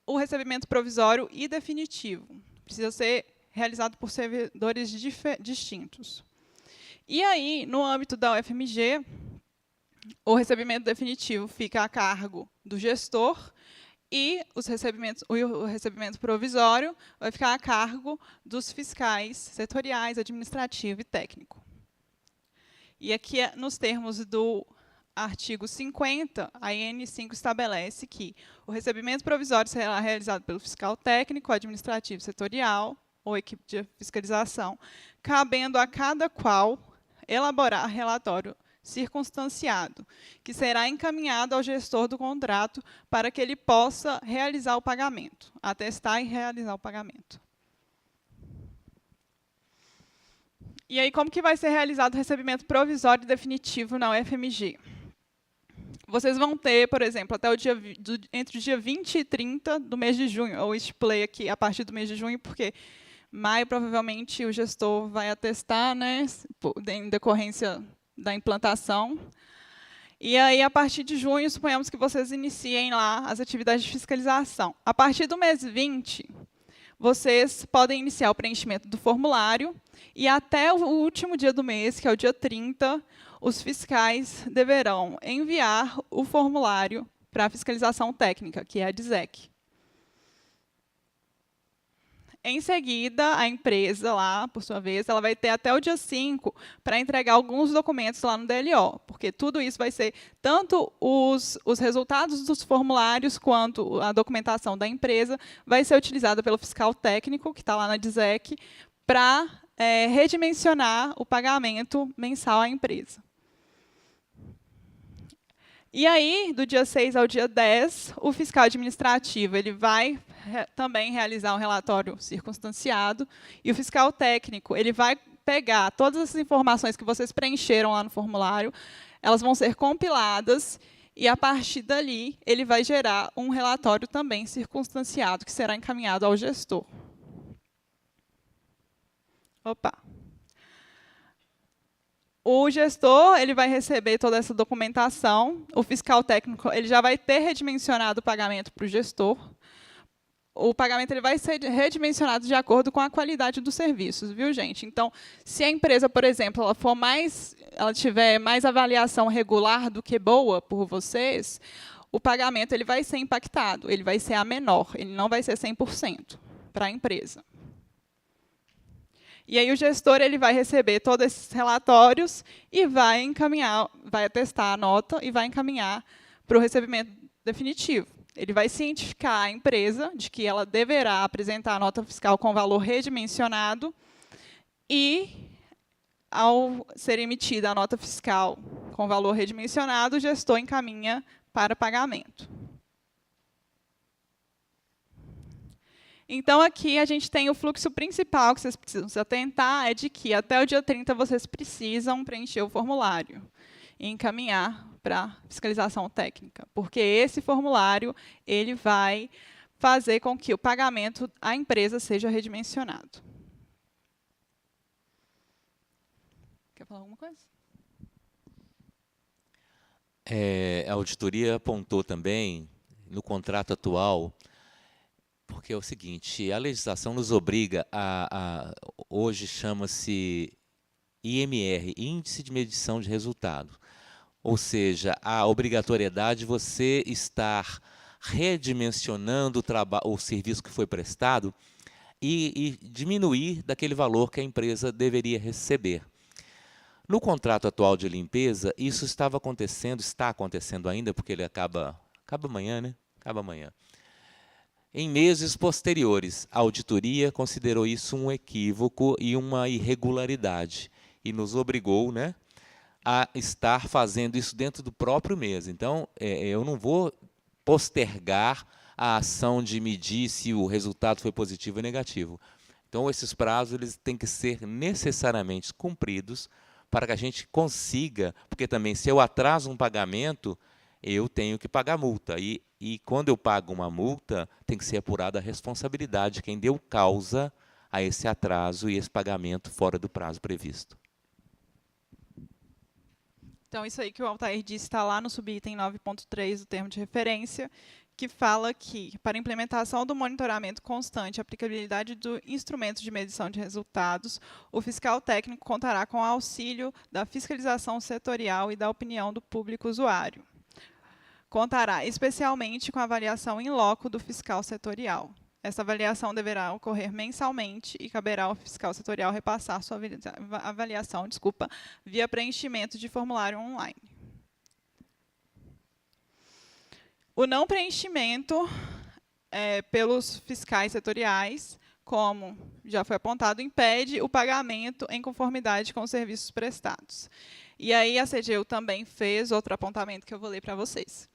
Speaker 2: o recebimento provisório e definitivo. Precisa ser realizado por servidores distintos. E aí, no âmbito da UFMG, o recebimento definitivo fica a cargo do gestor e o recebimento provisório vai ficar a cargo dos fiscais setoriais, administrativo e técnico. E aqui, nos termos do artigo 50, a IN 5 estabelece que o recebimento provisório será realizado pelo fiscal técnico, administrativo setorial, ou equipe de fiscalização, cabendo a cada qual elaborar relatório circunstanciado, que será encaminhado ao gestor do contrato para que ele possa realizar o pagamento, atestar e realizar o pagamento. E aí, como que vai ser realizado o recebimento provisório e definitivo na UFMG? Vocês vão ter, por exemplo, até entre o dia 20 e 30 do mês de junho. Eu estipulei aqui a partir do mês de junho, porque maio, provavelmente, o gestor vai atestar, né, em decorrência da implantação. E aí, a partir de junho, suponhamos que vocês iniciem lá as atividades de fiscalização. A partir do mês 20, vocês podem iniciar o preenchimento do formulário e até o último dia do mês, que é o dia 30, os fiscais deverão enviar o formulário para a fiscalização técnica, que é a DISEC. Em seguida, a empresa, lá, por sua vez, ela vai ter até o dia 5 para entregar alguns documentos lá no DLO, porque tudo isso vai ser, tanto os resultados dos formulários, quanto a documentação da empresa, vai ser utilizada pelo fiscal técnico, que está lá na DISEC, para redimensionar o pagamento mensal à empresa. E aí, do dia 6 ao dia 10, o fiscal administrativo ele vai também realizar um relatório circunstanciado, e o fiscal técnico ele vai pegar todas essas informações que vocês preencheram lá no formulário, elas vão ser compiladas, e, a partir dali, ele vai gerar um relatório também circunstanciado, que será encaminhado ao gestor. Opa! O gestor ele vai receber toda essa documentação, o fiscal técnico ele já vai ter redimensionado o pagamento para o gestor. O pagamento ele vai ser redimensionado de acordo com a qualidade dos serviços, viu, gente? Então, se a empresa, por exemplo, ela tiver mais avaliação regular do que boa por vocês, o pagamento ele vai ser impactado, ele vai ser a menor, ele não vai ser 100% para a empresa. E aí o gestor ele vai receber todos esses relatórios e vai encaminhar, vai atestar a nota e vai encaminhar para o recebimento definitivo. Ele vai cientificar a empresa de que ela deverá apresentar a nota fiscal com valor redimensionado e, ao ser emitida a nota fiscal com valor redimensionado, o gestor encaminha para pagamento. Então, aqui a gente tem o fluxo principal que vocês precisam se atentar, é de que até o dia 30 vocês precisam preencher o formulário e encaminhar para fiscalização técnica, porque esse formulário ele vai fazer com que o pagamento à empresa seja redimensionado. Quer falar alguma coisa?
Speaker 1: A auditoria apontou também, no contrato atual, porque é o seguinte, a legislação nos obriga hoje chama-se IMR, Índice de Medição de Resultado, ou seja, a obrigatoriedade de você estar redimensionando o serviço que foi prestado e diminuir daquele valor que a empresa deveria receber. No contrato atual de limpeza, isso está acontecendo ainda, porque ele acaba amanhã, né? Acaba amanhã. Em meses posteriores, a auditoria considerou isso um equívoco e uma irregularidade e nos obrigou, né, a estar fazendo isso dentro do próprio mês. Então, eu não vou postergar a ação de medir se o resultado foi positivo ou negativo. Então, esses prazos eles têm que ser necessariamente cumpridos para que a gente consiga, porque também se eu atraso um pagamento, eu tenho que pagar multa. E quando eu pago uma multa, tem que ser apurada a responsabilidade de quem deu causa a esse atraso e esse pagamento fora do prazo previsto.
Speaker 2: Então, isso aí que o Altair disse está lá no subitem 9.3 do termo de referência, que fala que, para implementação do monitoramento constante e aplicabilidade do instrumento de medição de resultados, o fiscal técnico contará com o auxílio da fiscalização setorial e da opinião do público usuário. Contará especialmente com a avaliação in loco do fiscal setorial. Essa avaliação deverá ocorrer mensalmente e caberá ao fiscal setorial repassar sua avaliação, via preenchimento de formulário online. O não preenchimento pelos fiscais setoriais, como já foi apontado, impede o pagamento em conformidade com os serviços prestados. E aí a CGU também fez outro apontamento que eu vou ler para vocês.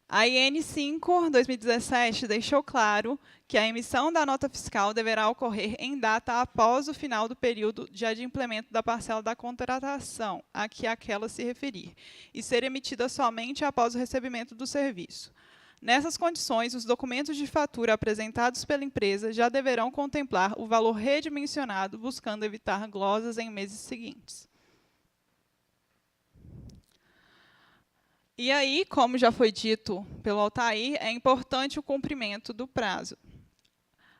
Speaker 2: A IN 5/2017 deixou claro que a emissão da nota fiscal deverá ocorrer em data após o final do período de adimplemento da parcela da contratação a que aquela se referir, e ser emitida somente após o recebimento do serviço. Nessas condições, os documentos de fatura apresentados pela empresa já deverão contemplar o valor redimensionado, buscando evitar glosas em meses seguintes. E aí, como já foi dito pelo Altair, é importante o cumprimento do prazo.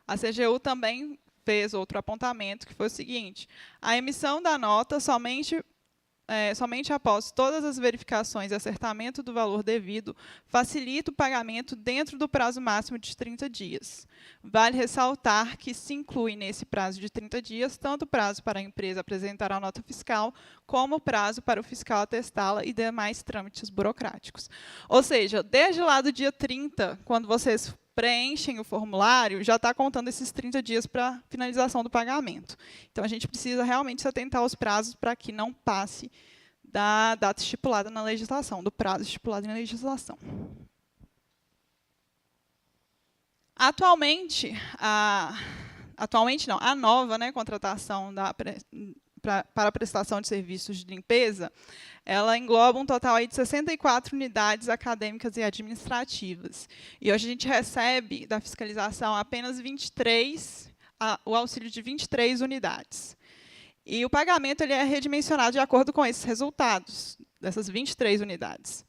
Speaker 2: A CGU também fez outro apontamento, que foi o seguinte: a emissão da nota somente somente após todas as verificações e acertamento do valor devido, facilita o pagamento dentro do prazo máximo de 30 dias. Vale ressaltar que se inclui nesse prazo de 30 dias tanto o prazo para a empresa apresentar a nota fiscal, como o prazo para o fiscal atestá-la e demais trâmites burocráticos. Ou seja, desde lá do dia 30, quando vocês preenchem o formulário, já está contando esses 30 dias para finalização do pagamento. Então, a gente precisa realmente se atentar aos prazos para que não passe da data estipulada na legislação, do prazo estipulado na legislação. Atualmente não, a nova, né, contratação para a prestação de serviços de limpeza, ela engloba um total aí de 64 unidades acadêmicas e administrativas. E hoje a gente recebe da fiscalização apenas o auxílio de 23 unidades. E o pagamento ele é redimensionado de acordo com esses resultados, dessas 23 unidades.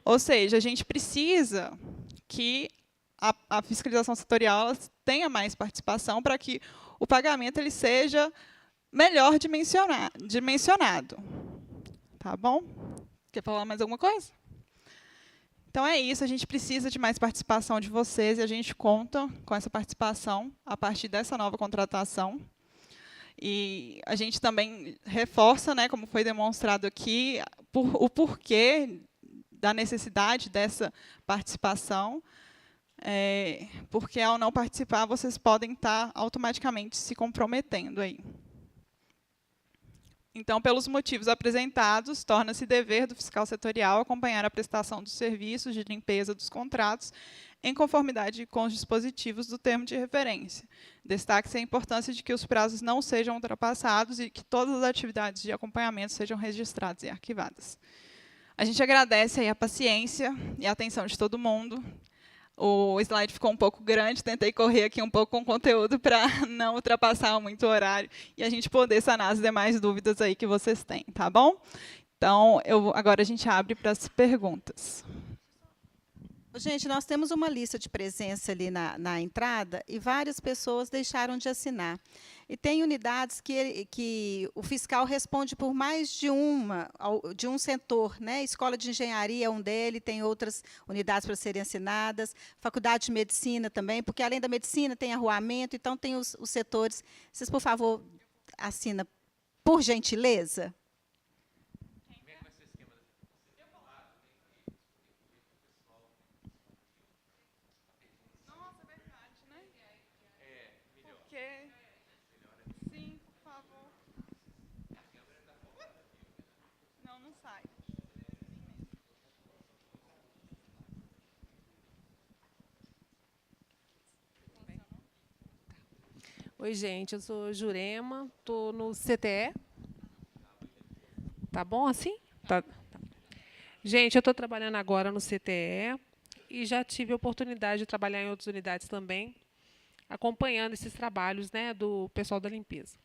Speaker 2: Ou seja, a gente precisa que a fiscalização setorial tenha mais participação para que o pagamento ele seja melhor dimensionado. Tá bom? Quer falar mais alguma coisa? Então, é isso. A gente precisa de mais participação de vocês e a gente conta com essa participação a partir dessa nova contratação. E a gente também reforça, né, como foi demonstrado aqui, o porquê da necessidade dessa participação, porque, ao não participar, vocês podem estar automaticamente se comprometendo aí. Então, pelos motivos apresentados, torna-se dever do fiscal setorial acompanhar a prestação dos serviços de limpeza dos contratos em conformidade com os dispositivos do termo de referência. Destaque-se a importância de que os prazos não sejam ultrapassados e que todas as atividades de acompanhamento sejam registradas e arquivadas. A gente agradece aí a paciência e a atenção de todo mundo. O slide ficou um pouco grande, tentei correr aqui um pouco com o conteúdo para não ultrapassar muito o horário e a gente poder sanar as demais dúvidas aí que vocês têm, tá bom? Então, agora a gente abre para as perguntas.
Speaker 3: Gente, nós temos uma lista de presença ali na entrada e várias pessoas deixaram de assinar. E tem unidades que o fiscal responde por mais de um setor, né? Escola de Engenharia é um dele, tem outras unidades para serem assinadas, Faculdade de Medicina também, porque além da medicina tem arruamento, então tem os setores. Vocês, por favor, assinam, por gentileza.
Speaker 2: Sim, por favor. Não sai.
Speaker 4: Oi, gente, eu sou Jurema, estou no CTE. Tá bom assim? Tá. Gente, eu estou trabalhando agora no CTE e já tive a oportunidade de trabalhar em outras unidades também, acompanhando esses trabalhos, né, do pessoal da limpeza.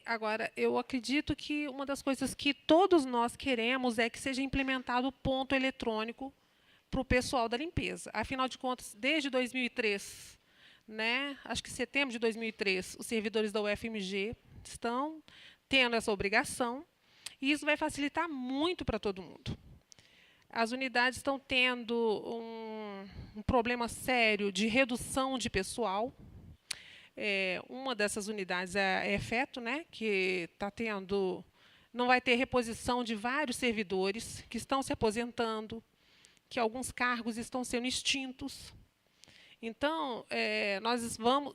Speaker 4: Agora, eu acredito que uma das coisas que todos nós queremos é que seja implementado o ponto eletrônico para o pessoal da limpeza. Afinal de contas, desde 2003, né, acho que setembro de 2003, os servidores da UFMG estão tendo essa obrigação, e isso vai facilitar muito para todo mundo. As unidades estão tendo um problema sério de redução de pessoal. Uma dessas unidades é a Efeto, né, que está tendo, não vai ter reposição de vários servidores que estão se aposentando, que alguns cargos estão sendo extintos. Então,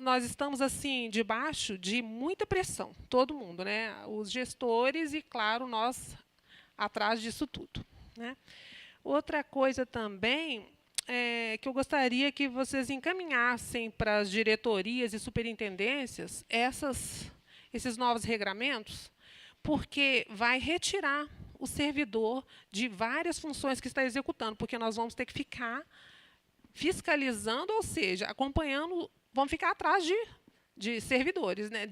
Speaker 4: nós estamos assim debaixo de muita pressão, todo mundo, né, os gestores e, claro, nós atrás disso tudo, né. Outra coisa também que eu gostaria que vocês encaminhassem para as diretorias e superintendências esses novos regramentos, porque vai retirar o servidor de várias funções que está executando, porque nós vamos ter que ficar fiscalizando, ou seja, acompanhando, vamos ficar atrás de servidores, né,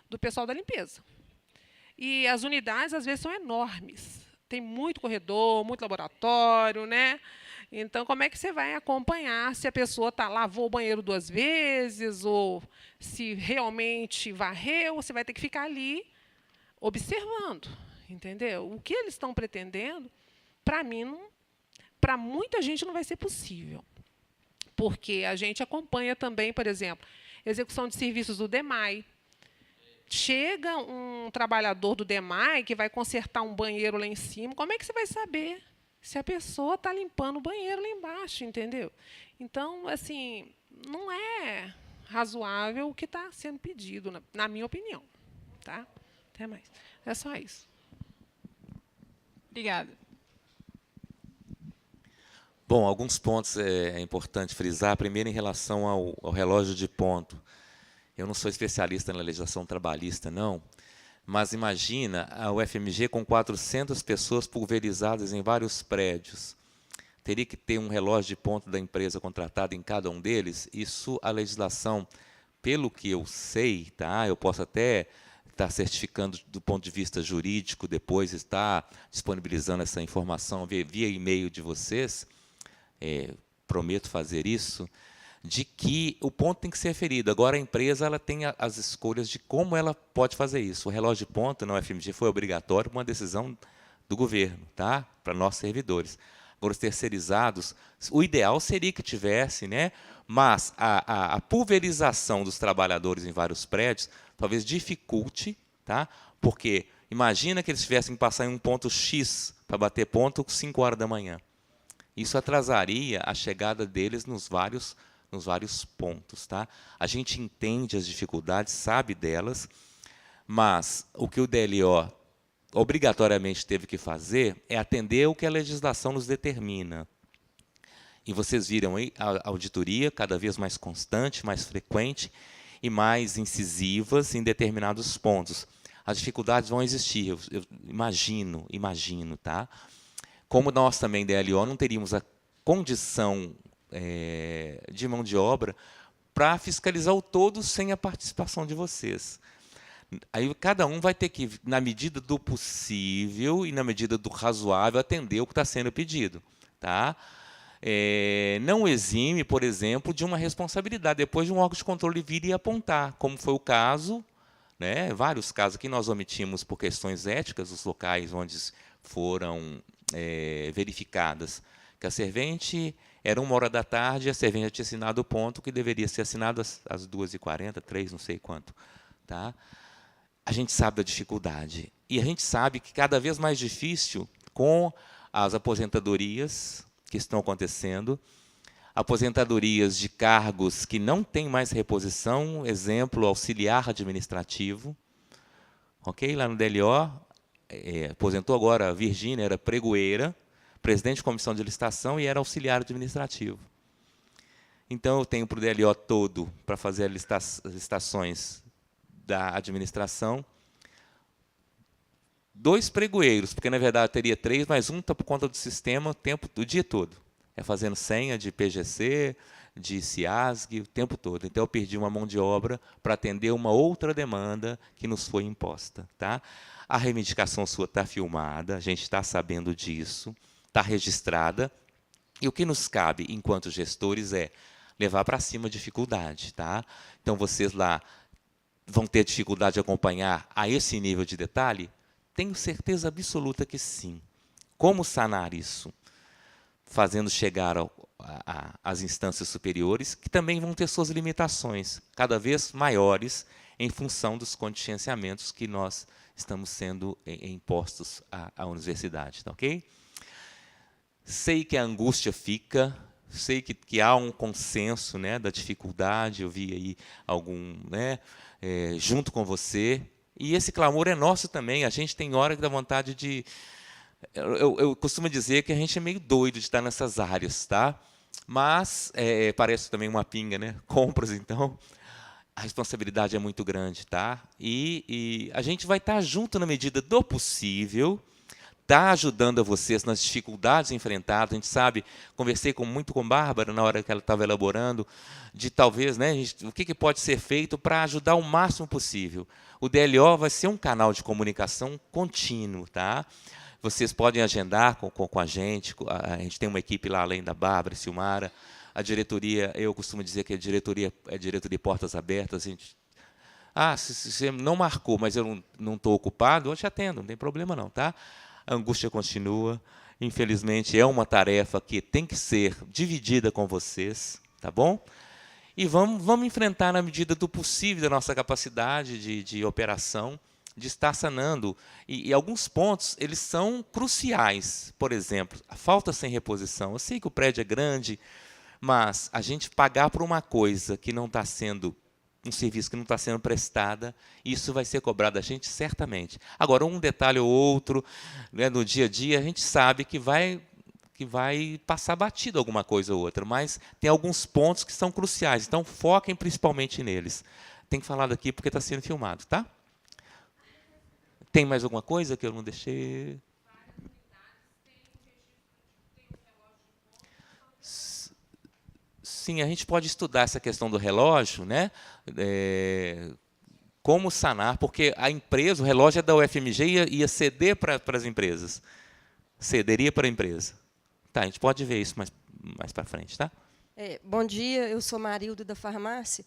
Speaker 4: do pessoal da limpeza. E as unidades, às vezes, são enormes. Tem muito corredor, muito laboratório, né? Então, como é que você vai acompanhar se a pessoa lavou o banheiro 2 vezes, ou se realmente varreu? Você vai ter que ficar ali observando, entendeu? O que eles estão pretendendo, para mim, para muita gente não vai ser possível. Porque a gente acompanha também, por exemplo, execução de serviços do DEMAI. Chega um trabalhador do DEMAI que vai consertar um banheiro lá em cima, como é que você vai saber se a pessoa está limpando o banheiro lá embaixo, entendeu? Então, assim, não é razoável o que está sendo pedido, na minha opinião. Tá? Até mais. É só isso.
Speaker 2: Obrigada.
Speaker 1: Bom, alguns pontos é importante frisar. Primeiro, em relação ao relógio de ponto. Eu não sou especialista na legislação trabalhista, não, mas imagina a UFMG com 400 pessoas pulverizadas em vários prédios. Teria que ter um relógio de ponto da empresa contratada em cada um deles. Isso, a legislação, pelo que eu sei, tá? Eu posso até estar certificando do ponto de vista jurídico, depois estar disponibilizando essa informação via e-mail de vocês, prometo fazer isso, de que o ponto tem que ser referido. Agora, a empresa ela tem as escolhas de como ela pode fazer isso. O relógio de ponto na UFMG foi obrigatório por uma decisão do governo, tá? Para nossos servidores. Agora, os terceirizados, o ideal seria que tivesse, né? Mas a pulverização dos trabalhadores em vários prédios talvez dificulte, tá? Porque imagina que eles tivessem que passar em um ponto X para bater ponto às 5 horas da manhã. Isso atrasaria a chegada deles nos vários pontos. Tá? A gente entende as dificuldades, sabe delas, mas o que o DLO obrigatoriamente teve que fazer é atender o que a legislação nos determina. E vocês viram aí a auditoria cada vez mais constante, mais frequente e mais incisivas em determinados pontos. As dificuldades vão existir, eu imagino, tá? Como nós também, DLO, não teríamos a condição de mão de obra para fiscalizar o todo sem a participação de vocês. Aí cada um vai ter que, na medida do possível e na medida do razoável, atender o que está sendo pedido. Tá? Não exime, por exemplo, de uma responsabilidade. Depois de um órgão de controle vir e apontar, como foi o caso, né, vários casos que nós omitimos por questões éticas, os locais onde foram verificadas, que a servente era 1h da tarde, a servente tinha assinado o ponto que deveria ser assinado às 2h40, 3, não sei quanto. Tá? A gente sabe da dificuldade. E a gente sabe que cada vez mais difícil com as aposentadorias que estão acontecendo, aposentadorias de cargos que não têm mais reposição, exemplo, auxiliar administrativo. Ok? Lá no DLO, aposentou agora a Virgínia, era pregoeira, presidente de comissão de licitação e era auxiliar administrativo. Então, eu tenho para o DLO todo, para fazer as licitações da administração, 2 pregoeiros, porque, na verdade, teria 3, mas um está por conta do sistema o dia todo. Fazendo senha de PGC, de CIASG, o tempo todo. Então, eu perdi uma mão de obra para atender uma outra demanda que nos foi imposta. Tá? A reivindicação sua está filmada, a gente está sabendo disso, está registrada, e o que nos cabe, enquanto gestores, é levar para cima a dificuldade. Tá? Então, vocês lá vão ter dificuldade de acompanhar a esse nível de detalhe? Tenho certeza absoluta que sim. Como sanar isso? Fazendo chegar às instâncias superiores, que também vão ter suas limitações, cada vez maiores, em função dos contingenciamentos que nós estamos sendo impostos à universidade. Tá, ok? Sei que a angústia fica, sei que há um consenso, né, da dificuldade, eu vi aí algum, né, junto com você, e esse clamor é nosso também. A gente tem hora que dá vontade de... Eu costumo dizer que a gente é meio doido de estar nessas áreas, tá? Mas parece também uma pinga, né? Compras, então, a responsabilidade é muito grande, tá? E a gente vai estar junto na medida do possível, está ajudando a vocês nas dificuldades enfrentadas. A gente sabe, conversei muito com Bárbara na hora que ela estava elaborando, de talvez, né, o que pode ser feito para ajudar o máximo possível. O DLO vai ser um canal de comunicação contínuo. Tá? Vocês podem agendar com a gente tem uma equipe lá além da Bárbara e Silmara. A diretoria, eu costumo dizer que a diretoria é diretoria portas abertas, Ah, se você não marcou, mas eu não estou ocupado, eu te atendo, não tem problema não, tá? A angústia continua. Infelizmente, é uma tarefa que tem que ser dividida com vocês, tá bom? E vamos enfrentar na medida do possível, da nossa capacidade de operação, de estar sanando. E alguns pontos, eles são cruciais. Por exemplo, a falta sem reposição. Eu sei que o prédio é grande, mas a gente pagar por uma coisa que não está sendo, um serviço que não está sendo prestada, isso vai ser cobrado da gente certamente. Agora, um detalhe ou outro, né, no dia a dia, a gente sabe que vai passar batido alguma coisa ou outra, mas tem alguns pontos que são cruciais, então foquem principalmente neles. Tem que falar daqui porque está sendo filmado, tá? Tem mais alguma coisa que eu não deixei? Sim, a gente pode estudar essa questão do relógio, né? Como sanar, porque a empresa, o relógio é da UFMG, ia ceder para as empresas. Cederia para a empresa. Tá, a gente pode ver isso mais para frente, tá?
Speaker 5: Bom dia, eu sou Marilda da farmácia.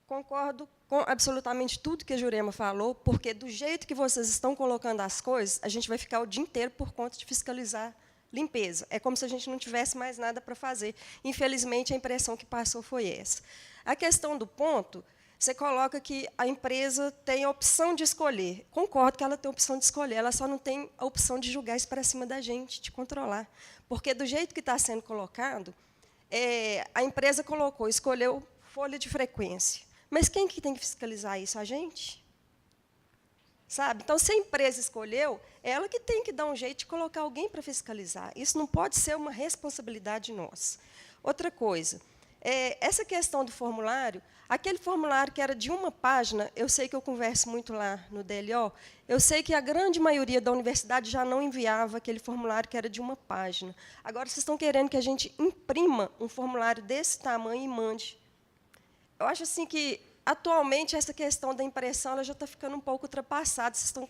Speaker 5: Concordo com absolutamente tudo que a Jurema falou, porque do jeito que vocês estão colocando as coisas, a gente vai ficar o dia inteiro por conta de fiscalizar limpeza. É como se a gente não tivesse mais nada para fazer. Infelizmente, a impressão que passou foi essa. A questão do ponto, você coloca que a empresa tem a opção de escolher. Concordo que ela tem a opção de escolher, ela só não tem a opção de julgar isso para cima da gente, de controlar. Porque, do jeito que está sendo colocado, a empresa escolheu folha de frequência. Mas quem que tem que fiscalizar isso? A gente? Sabe? Então, se a empresa escolheu, é ela que tem que dar um jeito de colocar alguém para fiscalizar. Isso não pode ser uma responsabilidade nossa. Outra coisa, essa questão do formulário, aquele formulário que era de uma página, eu sei que eu converso muito lá no DLO, eu sei que a grande maioria da universidade já não enviava aquele formulário que era de uma página. Agora, vocês estão querendo que a gente imprima um formulário desse tamanho e mande. Eu acho assim que, atualmente, essa questão da impressão ela já está ficando um pouco ultrapassada. Vocês estão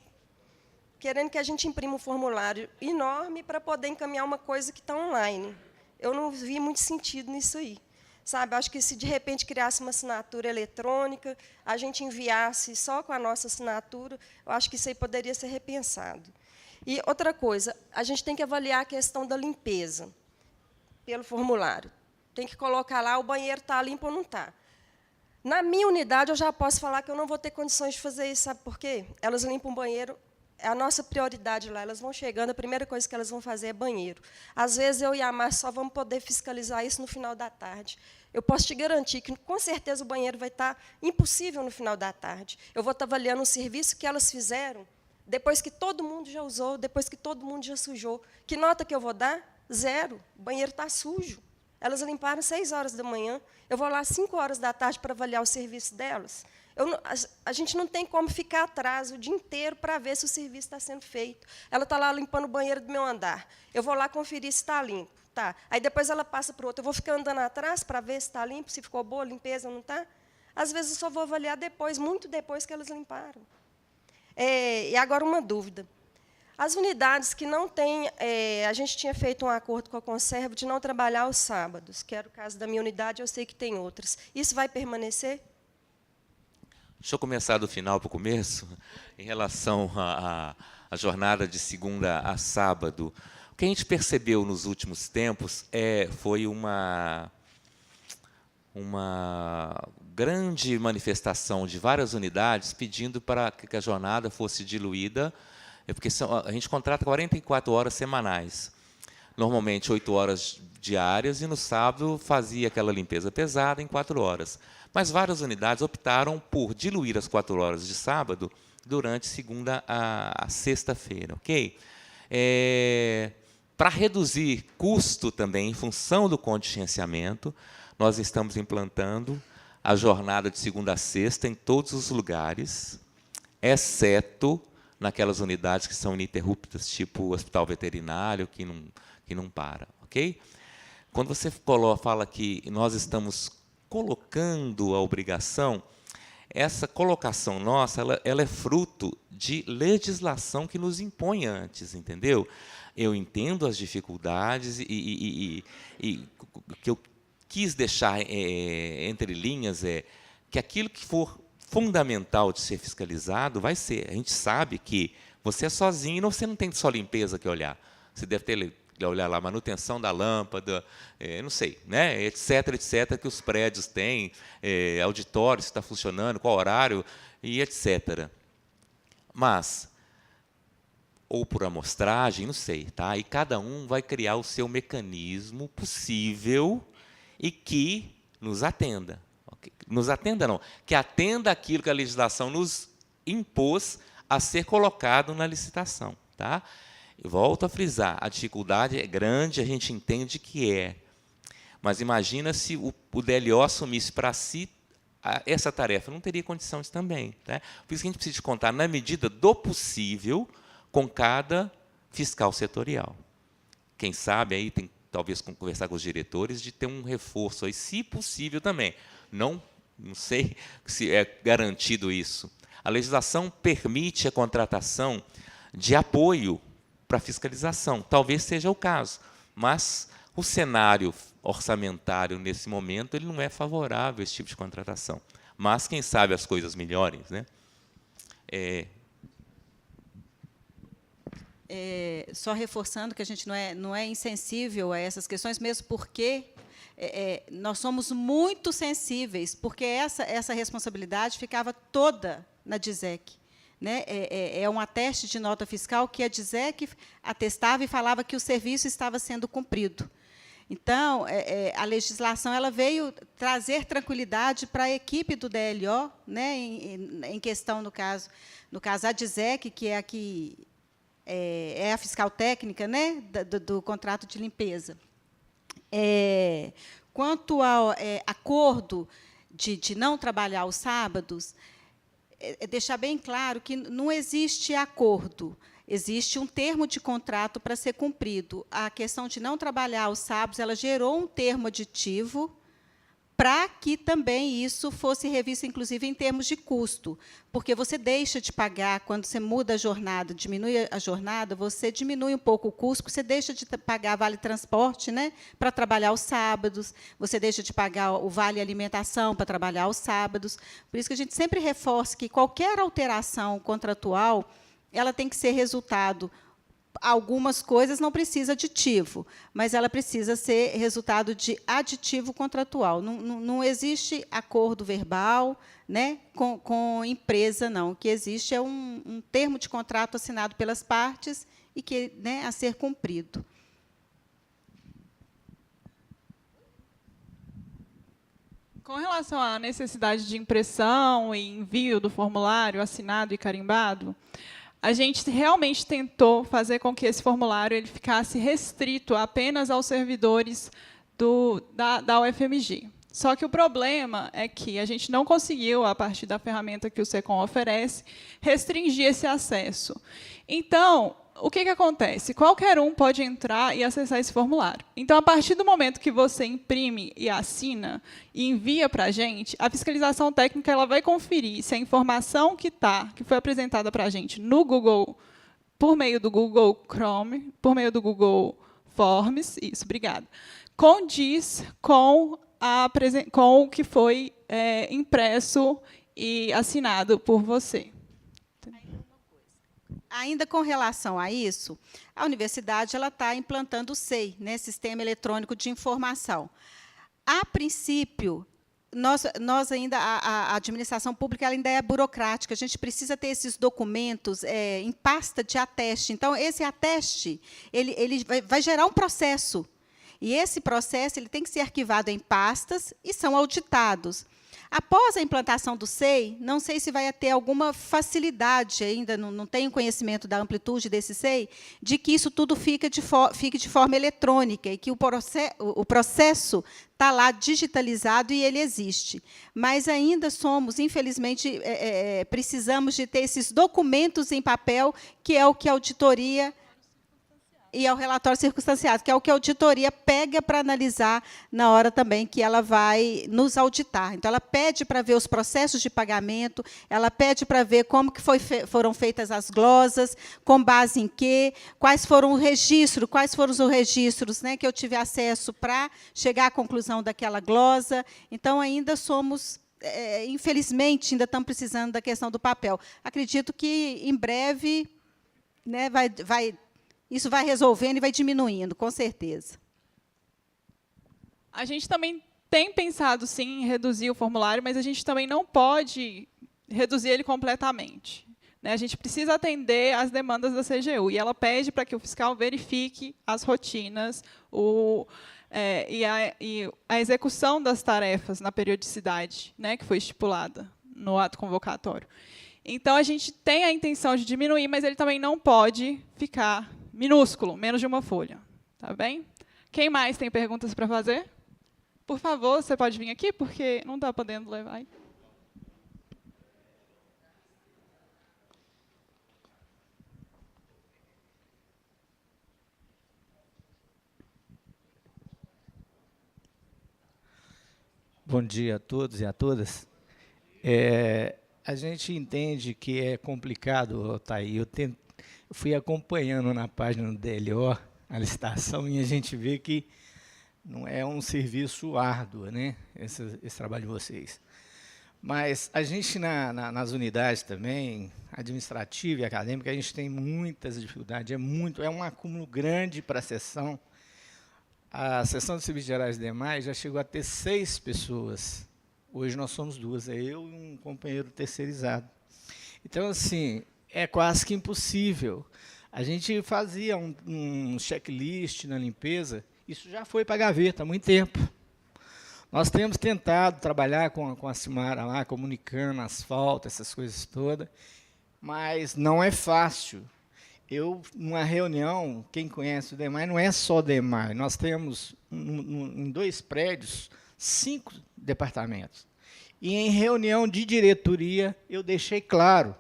Speaker 5: querendo que a gente imprima um formulário enorme para poder encaminhar uma coisa que está online. Eu não vi muito sentido nisso aí. Sabe, acho que se, de repente, criasse uma assinatura eletrônica, a gente enviasse só com a nossa assinatura, eu acho que isso aí poderia ser repensado. E outra coisa, a gente tem que avaliar a questão da limpeza pelo formulário. Tem que colocar lá, o banheiro está limpo ou não está. Na minha unidade, eu já posso falar que eu não vou ter condições de fazer isso, sabe por quê? Elas limpam o banheiro, é a nossa prioridade lá. Elas vão chegando, a primeira coisa que elas vão fazer é banheiro. Às vezes, eu e a Márcia só vamos poder fiscalizar isso no final da tarde. Eu posso te garantir que, com certeza, o banheiro vai estar impossível no final da tarde. Eu vou estar avaliando um serviço que elas fizeram depois que todo mundo já usou, depois que todo mundo já sujou. Que nota que eu vou dar? 0. O banheiro está sujo. Elas limparam 6 horas da manhã. Eu vou lá às 5 horas da tarde para avaliar o serviço delas. A gente não tem como ficar atrás o dia inteiro para ver se o serviço está sendo feito. Ela está lá limpando o banheiro do meu andar. Eu vou lá conferir se está limpo. Tá. Aí, depois, ela passa para o outro. Eu vou ficar andando atrás para ver se está limpo, se ficou boa a limpeza ou não está. Às vezes, eu só vou avaliar depois, muito depois que elas limparam. E agora, uma dúvida. As unidades que não têm... a gente tinha feito um acordo com a Conserva de não trabalhar aos sábados, que era o caso da minha unidade, eu sei que tem outras. Isso vai permanecer?
Speaker 1: Deixa eu começar do final para o começo, em relação à jornada de segunda a sábado. O que a gente percebeu nos últimos tempos foi uma grande manifestação de várias unidades pedindo para que a jornada fosse diluída, porque a gente contrata 44 horas semanais, normalmente 8 horas diárias, e no sábado fazia aquela limpeza pesada em 4 horas. Mas várias unidades optaram por diluir as 4 horas de sábado durante segunda a sexta-feira. Ok? Para reduzir custo também, em função do contingenciamento, nós estamos implantando a jornada de segunda a sexta em todos os lugares, exceto naquelas unidades que são ininterruptas, tipo o hospital veterinário, que não para. Ok? Quando você fala que nós estamos colocando a obrigação, essa colocação nossa ela é fruto de legislação que nos impõe antes, entendeu? Eu entendo as dificuldades e que eu quis deixar entre linhas que aquilo que for fundamental de ser fiscalizado vai ser, a gente sabe que você é sozinho e você não tem só limpeza que olhar. Você deve ter olhar lá a manutenção da lâmpada, não sei, né, etc., que os prédios têm, auditório, se está funcionando, qual horário, e etc. Mas, ou por amostragem, não sei, tá? E cada um vai criar o seu mecanismo possível e que nos atenda. Nos atenda, não, que atenda aquilo que a legislação nos impôs a ser colocado na licitação. Tá? Eu volto a frisar, a dificuldade é grande, a gente entende que é. Mas imagina se o DLO assumisse para si essa tarefa, não teria condições também. Tá? Por isso que a gente precisa contar, na medida do possível, com cada fiscal setorial. Quem sabe, aí tem talvez conversar com os diretores, de ter um reforço, aí, se possível também. Não sei se é garantido isso. A legislação permite a contratação de apoio para a fiscalização. Talvez seja o caso, mas o cenário orçamentário, nesse momento, ele não é favorável a esse tipo de contratação. Mas, quem sabe, as coisas melhorem, né?
Speaker 3: Só reforçando que a gente não é insensível a essas questões, mesmo porque nós somos muito sensíveis, porque essa responsabilidade ficava toda na DISEC. Né? É um ateste de nota fiscal que a DISEC atestava e falava que o serviço estava sendo cumprido. Então, a legislação ela veio trazer tranquilidade para a equipe do DLO, né? Em questão, no caso a DISEC, que é a que é a fiscal técnica, né, do contrato de limpeza. Quanto ao acordo de não trabalhar aos sábados, deixar bem claro que não existe acordo, existe um termo de contrato para ser cumprido. A questão de não trabalhar aos sábados, ela gerou um termo aditivo para que também isso fosse revisto, inclusive, em termos de custo, porque você deixa de pagar, quando você muda a jornada, diminui a jornada, você diminui um pouco o custo, você deixa de pagar vale transporte, né, para trabalhar aos sábados, você deixa de pagar o vale alimentação para trabalhar aos sábados. Por isso que a gente sempre reforça que qualquer alteração contratual ela tem que ser resultado. Algumas coisas não precisa aditivo, mas ela precisa ser resultado de aditivo contratual. Não existe acordo verbal, né, com empresa, não. O que existe é um termo de contrato assinado pelas partes e que, né, a ser cumprido.
Speaker 2: Com relação à necessidade de impressão e envio do formulário assinado e carimbado, a gente realmente tentou fazer com que esse formulário ele ficasse restrito apenas aos servidores da UFMG. Só que o problema é que a gente não conseguiu, a partir da ferramenta que o SECOM oferece, restringir esse acesso. Então, o que acontece? Qualquer um pode entrar e acessar esse formulário. Então, a partir do momento que você imprime e assina e envia para a gente, a fiscalização técnica ela vai conferir se a informação que foi apresentada para a gente no Google, por meio do Google Chrome, por meio do Google Forms, isso, obrigada, condiz com o que foi impresso e assinado por você.
Speaker 3: Ainda com relação a isso, a universidade ela está implantando o SEI, né, Sistema Eletrônico de Informação. A princípio, nós ainda, a administração pública ela ainda é burocrática, a gente precisa ter esses documentos em pasta de ateste. Então, esse ateste ele vai gerar um processo, e esse processo ele tem que ser arquivado em pastas e são auditados. Após a implantação do SEI, não sei se vai ter alguma facilidade, ainda não tenho conhecimento da amplitude desse SEI, de que isso tudo fique de forma eletrônica e que o processo está lá digitalizado e ele existe. Mas ainda somos, infelizmente, precisamos de ter esses documentos em papel, que é o que a auditoria e ao relatório circunstanciado, que é o que a auditoria pega para analisar na hora também que ela vai nos auditar. Então, ela pede para ver os processos de pagamento, ela pede para ver como que foram feitas as glosas, com base em quê, quais foram os registros, né, que eu tive acesso para chegar à conclusão daquela glosa. Então, ainda somos infelizmente, ainda estamos precisando da questão do papel. Acredito que, em breve, né, isso vai resolvendo e vai diminuindo, com certeza.
Speaker 2: A gente também tem pensado, sim, em reduzir o formulário, mas a gente também não pode reduzir ele completamente, né? A gente precisa atender às demandas da CGU, e ela pede para que o fiscal verifique as rotinas e a execução das tarefas na periodicidade, né, que foi estipulada no ato convocatório. Então, a gente tem a intenção de diminuir, mas ele também não pode ficar minúsculo, menos de uma folha. Tá bem? Quem mais tem perguntas para fazer? Por favor, você pode vir aqui, porque não está podendo levar.
Speaker 6: Bom dia a todos e a todas. A gente entende que é complicado, Thaí. Eu fui acompanhando na página do DLO a licitação e a gente vê que não é um serviço árduo, né, esse trabalho de vocês. Mas a gente, nas unidades também, administrativa e acadêmica, a gente tem muitas dificuldades, é um acúmulo grande para a sessão. A sessão de serviços gerais e demais já chegou a ter 6 pessoas. Hoje nós somos 2, é eu e um companheiro terceirizado. Então, assim, é quase que impossível. A gente fazia um checklist na limpeza, isso já foi para a gaveta há muito tempo. Nós temos tentado trabalhar com a Simara lá, comunicando asfalto, essas coisas todas, mas não é fácil. Numa reunião, quem conhece o DEMAI, não é só o DEMAI, nós temos, em 2 prédios, 5 departamentos. E em reunião de diretoria, eu deixei claro,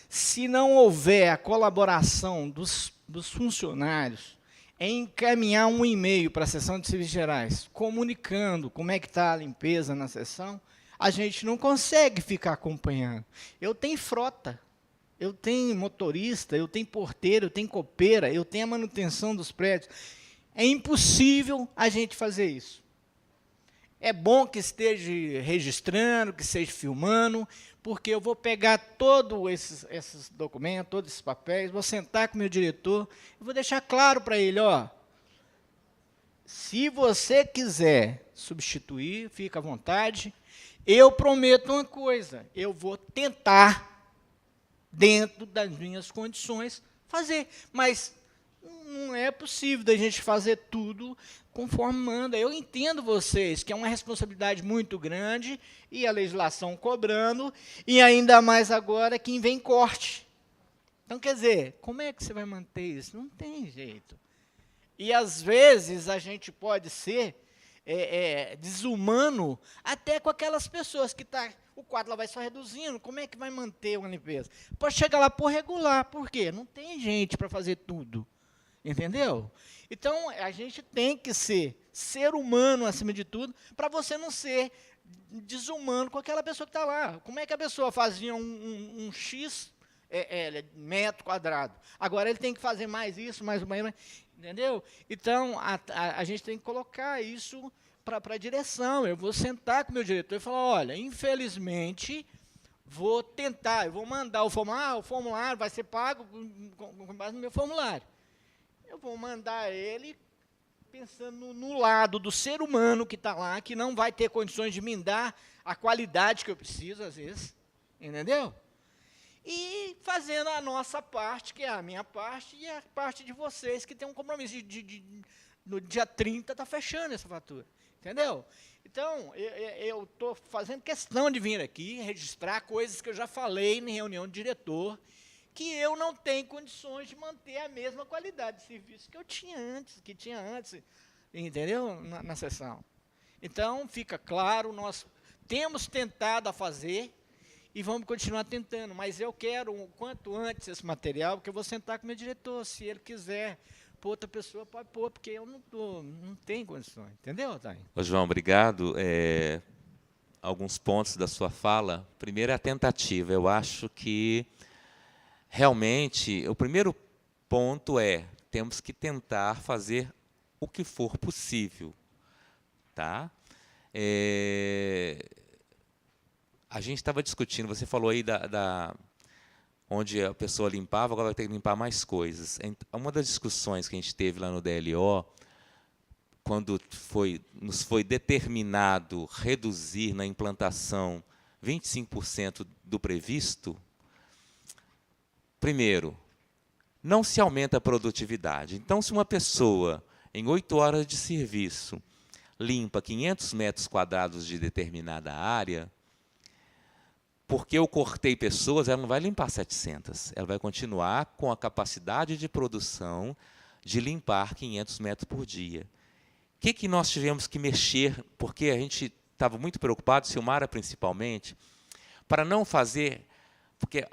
Speaker 6: se não houver a colaboração dos funcionários em encaminhar um e-mail para a sessão de serviços gerais, comunicando como é que está a limpeza na sessão, a gente não consegue ficar acompanhando. Eu tenho frota, eu tenho motorista, eu tenho porteiro, eu tenho copeira, eu tenho a manutenção dos prédios. É impossível a gente fazer isso. É bom que esteja registrando, que esteja filmando, porque eu vou pegar todos esses documentos, todos esses papéis, vou sentar com o meu diretor e vou deixar claro para ele, ó, se você quiser substituir, fica à vontade, eu prometo uma coisa, eu vou tentar, dentro das minhas condições, fazer, mas não é possível da gente fazer tudo conforme manda. Eu entendo vocês, que é uma responsabilidade muito grande, e a legislação cobrando, e ainda mais agora que vem corte. Então, quer dizer, como é que você vai manter isso? Não tem jeito. E, às vezes, a gente pode ser desumano até com aquelas pessoas que o quadro lá vai só reduzindo, como é que vai manter uma limpeza? Pode chegar lá por regular, por quê? Não tem gente para fazer tudo. Entendeu? Então, a gente tem que ser humano acima de tudo, para você não ser desumano com aquela pessoa que está lá. Como é que a pessoa fazia um X metro quadrado? Agora ele tem que fazer mais isso, mais uma... Entendeu? Então, a gente tem que colocar isso para a direção. Eu vou sentar com o meu diretor e falar, olha, infelizmente, vou tentar, eu vou mandar o formulário vai ser pago com base no meu formulário. Eu vou mandar ele pensando no lado do ser humano que está lá, que não vai ter condições de me dar a qualidade que eu preciso, às vezes, entendeu? E fazendo a nossa parte, que é a minha parte, e a parte de vocês, que tem um compromisso no dia 30 está fechando essa fatura, entendeu? Então, eu estou fazendo questão de vir aqui, registrar coisas que eu já falei em reunião de diretor, que eu não tenho condições de manter a mesma qualidade de serviço que tinha antes, entendeu? Na sessão. Então, fica claro, nós temos tentado a fazer e vamos continuar tentando, mas eu quero o quanto antes esse material, porque eu vou sentar com o meu diretor, se ele quiser pôr outra pessoa, pode pôr, porque eu não tenho condições, entendeu, Thay?
Speaker 1: Ô, João, obrigado. Alguns pontos da sua fala. Primeiro, a tentativa. Eu acho que realmente, o primeiro ponto temos que tentar fazer o que for possível. Tá? a gente estava discutindo, você falou aí onde a pessoa limpava, agora vai ter que limpar mais coisas. Uma das discussões que a gente teve lá no DLO, quando nos foi determinado reduzir na implantação 25% do previsto, primeiro, não se aumenta a produtividade. Então, se uma pessoa, em 8 horas de serviço, limpa 500 metros quadrados de determinada área, porque eu cortei pessoas, ela não vai limpar 700. Ela vai continuar com a capacidade de produção de limpar 500 metros por dia. O que nós tivemos que mexer, porque a gente estava muito preocupado, Silmara principalmente, para não fazer... Porque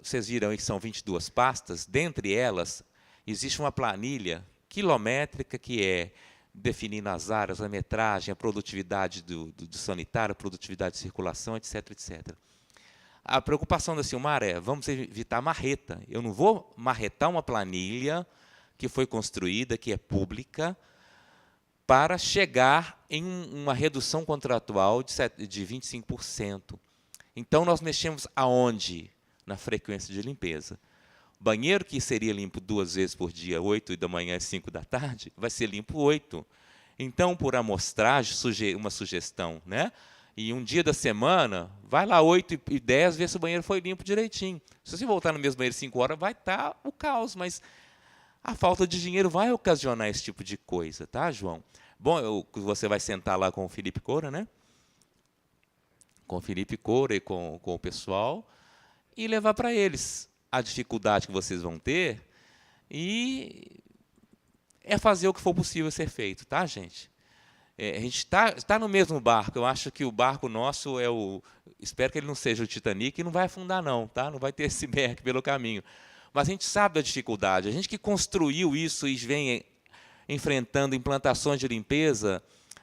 Speaker 1: vocês viram aí que são 22 pastas, dentre elas existe uma planilha quilométrica que é definindo as áreas, a metragem, a produtividade do sanitário, a produtividade de circulação, etc, etc. A preocupação da Silmara é, vamos evitar marreta. Eu não vou marretar uma planilha que foi construída, que é pública, para chegar em uma redução contratual de 25%. Então, nós mexemos aonde? Na frequência de limpeza. Banheiro que seria limpo 2 vezes por dia, 8 da manhã e 5 da tarde, vai ser limpo 8. Então, por amostragem, uma sugestão, né? E um dia da semana, vai lá 8 e 10, ver se o banheiro foi limpo direitinho. Se você voltar no mesmo banheiro 5 horas, vai estar o caos, mas a falta de dinheiro vai ocasionar esse tipo de coisa, tá, João? Bom, você vai sentar lá com o Felipe Coura, né? Com o Felipe Coura e com o pessoal, e levar para eles a dificuldade que vocês vão ter, e é fazer o que for possível ser feito, tá, gente? A gente está no mesmo barco. Eu acho que o barco nosso é o... Espero que ele não seja o Titanic e não vai afundar, não, tá? Não vai ter esse bergue pelo caminho. Mas a gente sabe da dificuldade. A gente que construiu isso e vem enfrentando implantações de limpeza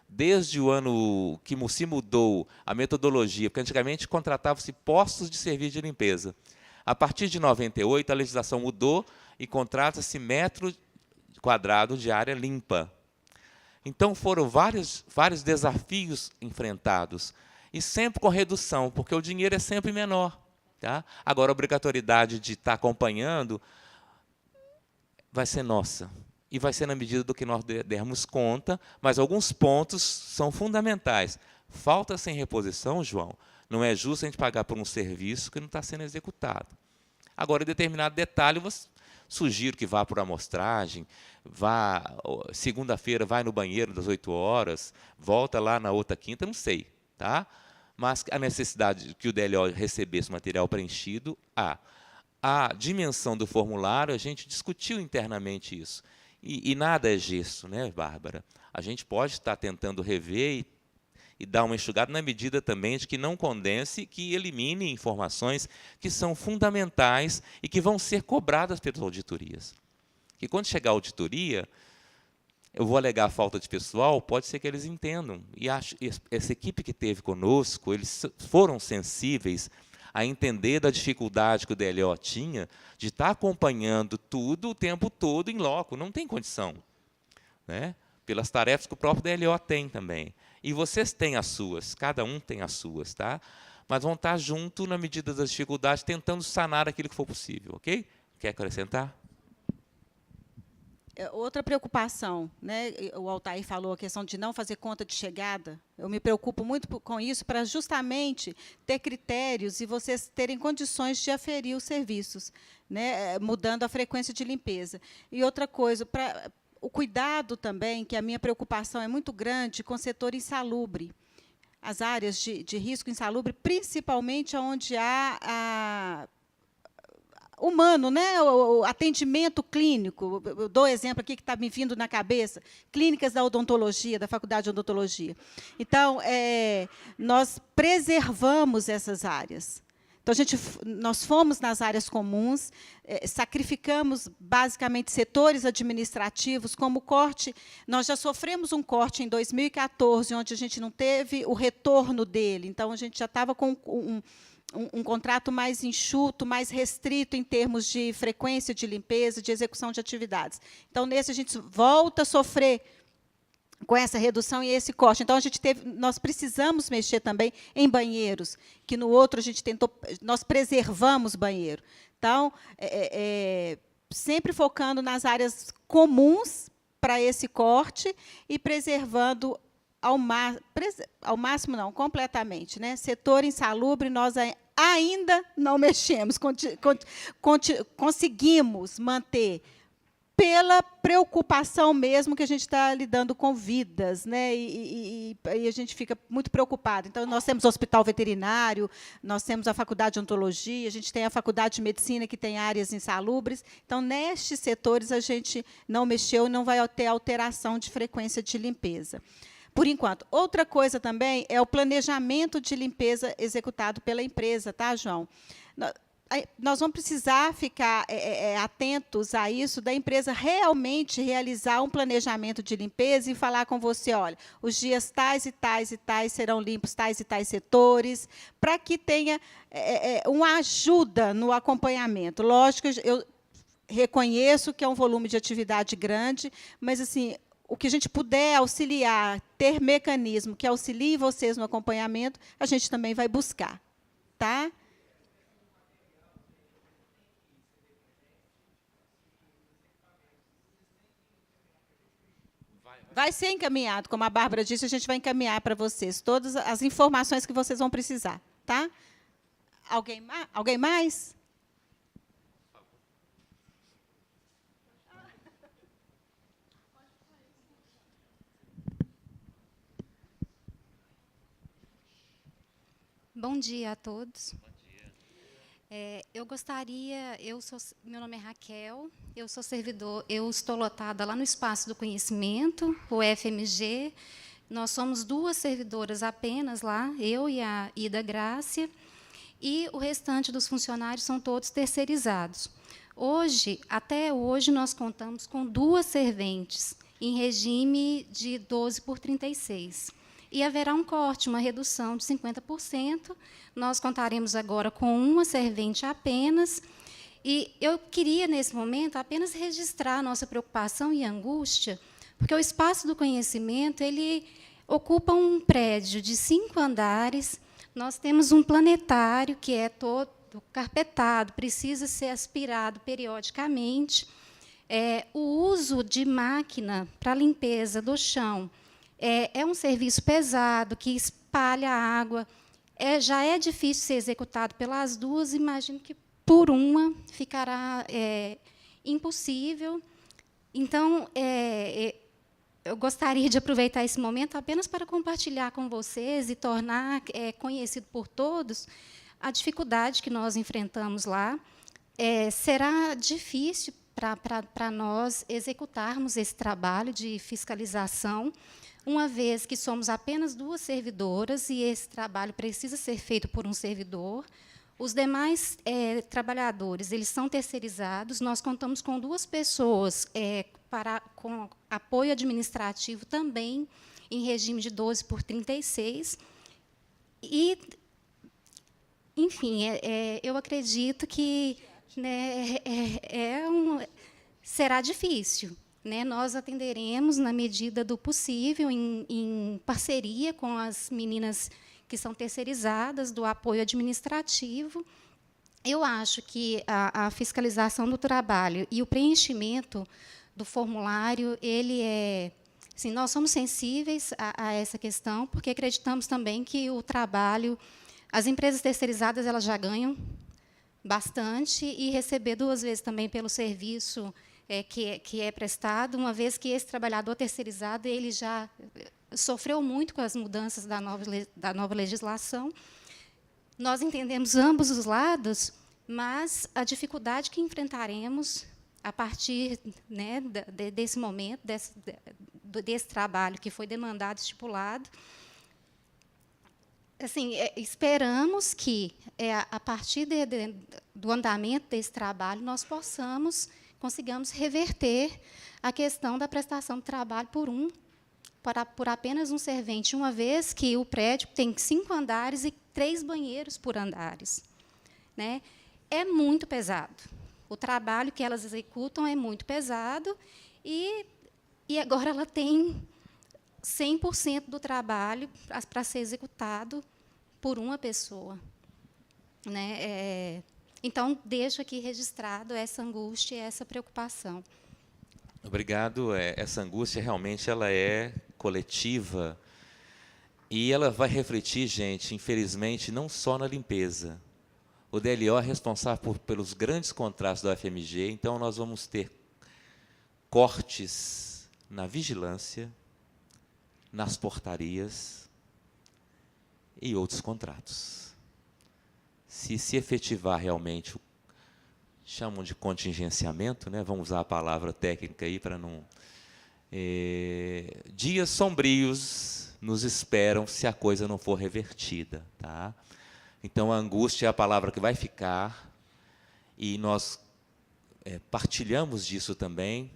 Speaker 1: desde o ano que se mudou a metodologia, porque antigamente contratavam-se postos de serviço de limpeza. A partir de 98, a legislação mudou e contrata-se metro quadrado de área limpa. Então, foram vários desafios enfrentados, e sempre com redução, porque o dinheiro é sempre menor. Tá? Agora, a obrigatoriedade de estar acompanhando vai ser nossa. E vai ser na medida do que nós dermos conta, mas alguns pontos são fundamentais. Falta sem reposição, João, não é justo a gente pagar por um serviço que não está sendo executado. Agora, em determinado detalhe, eu sugiro que vá por amostragem, segunda-feira vai no banheiro das 8 horas, volta lá na outra quinta, não sei. Tá? Mas a necessidade de que o DLO recebesse o material preenchido, há. A dimensão do formulário, a gente discutiu internamente isso. E nada é gesso, né, Bárbara? A gente pode estar tentando rever e dar uma enxugada na medida também de que não condense, que elimine informações que são fundamentais e que vão ser cobradas pelas auditorias. E quando chegar a auditoria, eu vou alegar a falta de pessoal, pode ser que eles entendam. E essa equipe que teve conosco, eles foram sensíveis a entender da dificuldade que o DLO tinha de estar acompanhando tudo o tempo todo em loco. Não tem condição. Né? Pelas tarefas que o próprio DLO tem também. E vocês têm as suas, cada um tem as suas. Tá? Mas vão estar junto na medida das dificuldades, tentando sanar aquilo que for possível. Ok? Quer acrescentar?
Speaker 3: Outra preocupação, né? O Altair falou a questão de não fazer conta de chegada. Eu me preocupo muito com isso, para justamente ter critérios e vocês terem condições de aferir os serviços, né? Mudando a frequência de limpeza. E outra coisa, o cuidado também, que a minha preocupação é muito grande com o setor insalubre. As áreas de risco insalubre, principalmente onde há humano, né? O atendimento clínico. Eu dou exemplo aqui que está me vindo na cabeça, clínicas da odontologia, da Faculdade de Odontologia. Então, nós preservamos essas áreas. Então, nós fomos nas áreas comuns, sacrificamos, basicamente, setores administrativos, como corte. Nós já sofremos um corte em 2014, onde a gente não teve o retorno dele. Então, a gente já estava com um contrato mais enxuto, mais restrito em termos de frequência de limpeza, de execução de atividades. Então, nesse, a gente volta a sofrer com essa redução e esse corte. Então, nós precisamos mexer também em banheiros, que no outro nós preservamos banheiro. Então, sempre focando nas áreas comuns para esse corte e preservando ao máximo, não, completamente, né? Setor insalubre, nós ainda não mexemos, conseguimos manter pela preocupação mesmo que a gente está lidando com vidas, né? E a gente fica muito preocupado. Então, nós temos o hospital veterinário, nós temos a faculdade de odontologia, a gente tem a faculdade de medicina, que tem áreas insalubres. Então, nestes setores, a gente não mexeu e não vai ter alteração de frequência de limpeza, por enquanto. Outra coisa também é o planejamento de limpeza executado pela empresa, tá, João? Nós vamos precisar ficar atentos a isso, da empresa realmente realizar um planejamento de limpeza e falar com você, olha, os dias tais e tais e tais serão limpos tais e tais setores, para que tenha uma ajuda no acompanhamento. Lógico, eu reconheço que é um volume de atividade grande, mas, assim, o que a gente puder auxiliar, ter mecanismo que auxilie vocês no acompanhamento, a gente também vai buscar, tá? Vai ser encaminhado, como a Bárbara disse, a gente vai encaminhar para vocês todas as informações que vocês vão precisar, tá? Alguém mais?
Speaker 7: Bom dia a todos. Meu nome é Raquel, eu sou servidor, eu estou lotada lá no Espaço do Conhecimento, o FMG. Nós somos 2 servidoras apenas lá, eu e a Ida Grácia, e o restante dos funcionários são todos terceirizados. Até hoje, nós contamos com 2 serventes, em regime de 12/36. E haverá um corte, uma redução de 50%. Nós contaremos agora com 1 servente apenas. E eu queria, nesse momento, apenas registrar a nossa preocupação e angústia, porque o Espaço do Conhecimento ele ocupa um prédio de 5 andares. Nós temos um planetário que é todo carpetado, precisa ser aspirado periodicamente. O uso de máquina para limpeza do chão é um serviço pesado, que espalha água. Já é difícil ser executado pelas 2, imagino que por uma ficará impossível. Então, eu gostaria de aproveitar esse momento apenas para compartilhar com vocês e tornar conhecido por todos a dificuldade que nós enfrentamos lá. Será difícil para nós executarmos esse trabalho de fiscalização, uma vez que somos apenas 2 servidoras e esse trabalho precisa ser feito por um servidor. Os demais trabalhadores eles são terceirizados. Nós contamos com 2 pessoas com apoio administrativo também, em regime de 12/36. E, enfim, eu acredito que, né, será difícil. Né, nós atenderemos, na medida do possível, em parceria com as meninas que são terceirizadas, do apoio administrativo. Eu acho que a fiscalização do trabalho e o preenchimento do formulário, assim, nós somos sensíveis a essa questão, porque acreditamos também que o trabalho, as empresas terceirizadas elas já ganham bastante, e receber 2 vezes também pelo serviço que é prestado, uma vez que esse trabalhador terceirizado ele já sofreu muito com as mudanças da nova legislação. Nós entendemos ambos os lados, mas a dificuldade que enfrentaremos a partir, né, desse momento, desse trabalho que foi demandado, estipulado, assim, esperamos que, a partir do andamento desse trabalho, nós consigamos reverter a questão da prestação de trabalho por apenas um servente, uma vez que o prédio tem 5 andares e 3 banheiros por andares. Né? É muito pesado. O trabalho que elas executam é muito pesado, e agora ela tem 100% do trabalho para ser executado por uma pessoa, né? Então, deixo aqui registrado essa angústia e essa preocupação.
Speaker 1: Obrigado. Essa angústia realmente ela é coletiva e ela vai refletir, gente, infelizmente, não só na limpeza. O DLO é responsável pelos grandes contratos da UFMG, então nós vamos ter cortes na vigilância, nas portarias e outros contratos. Se efetivar realmente, chamam de contingenciamento, né? Vamos usar a palavra técnica aí para não... dias sombrios nos esperam se a coisa não for revertida. Tá? Então, a angústia é a palavra que vai ficar, e nós partilhamos disso também.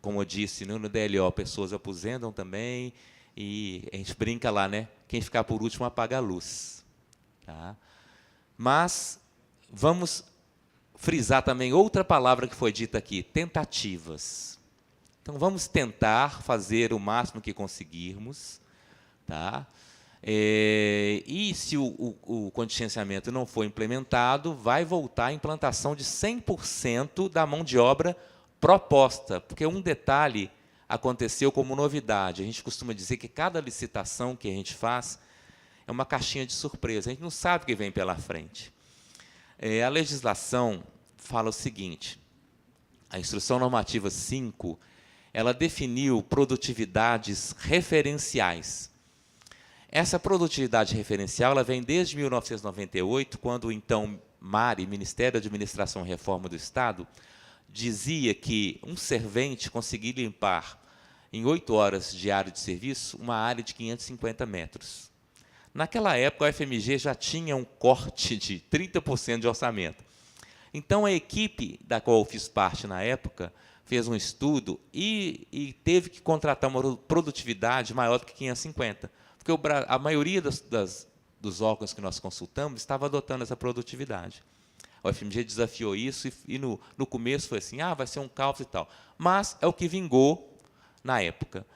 Speaker 1: Como eu disse, no DLO, pessoas aposentam também, e a gente brinca lá, né? Quem ficar por último apaga a luz. Tá? Mas vamos frisar também outra palavra que foi dita aqui, tentativas. Então, vamos tentar fazer o máximo que conseguirmos. Tá? E se o contingenciamento não for implementado, vai voltar a implantação de 100% da mão de obra proposta, porque um detalhe aconteceu como novidade. A gente costuma dizer que cada licitação que a gente faz é uma caixinha de surpresa. A gente não sabe o que vem pela frente. A legislação fala o seguinte, a Instrução Normativa 5, ela definiu produtividades referenciais. Essa produtividade referencial ela vem desde 1998, quando o então MARE, Ministério da Administração e Reforma do Estado, dizia que um servente conseguia limpar, em 8 horas diárias de serviço, uma área de 550 metros. Naquela época, a UFMG já tinha um corte de 30% de orçamento. Então, a equipe da qual eu fiz parte na época fez um estudo e teve que contratar uma produtividade maior do que 550, porque a maioria dos órgãos que nós consultamos estava adotando essa produtividade. A UFMG desafiou isso e no começo foi assim, vai ser um caos e tal. Mas é o que vingou na época.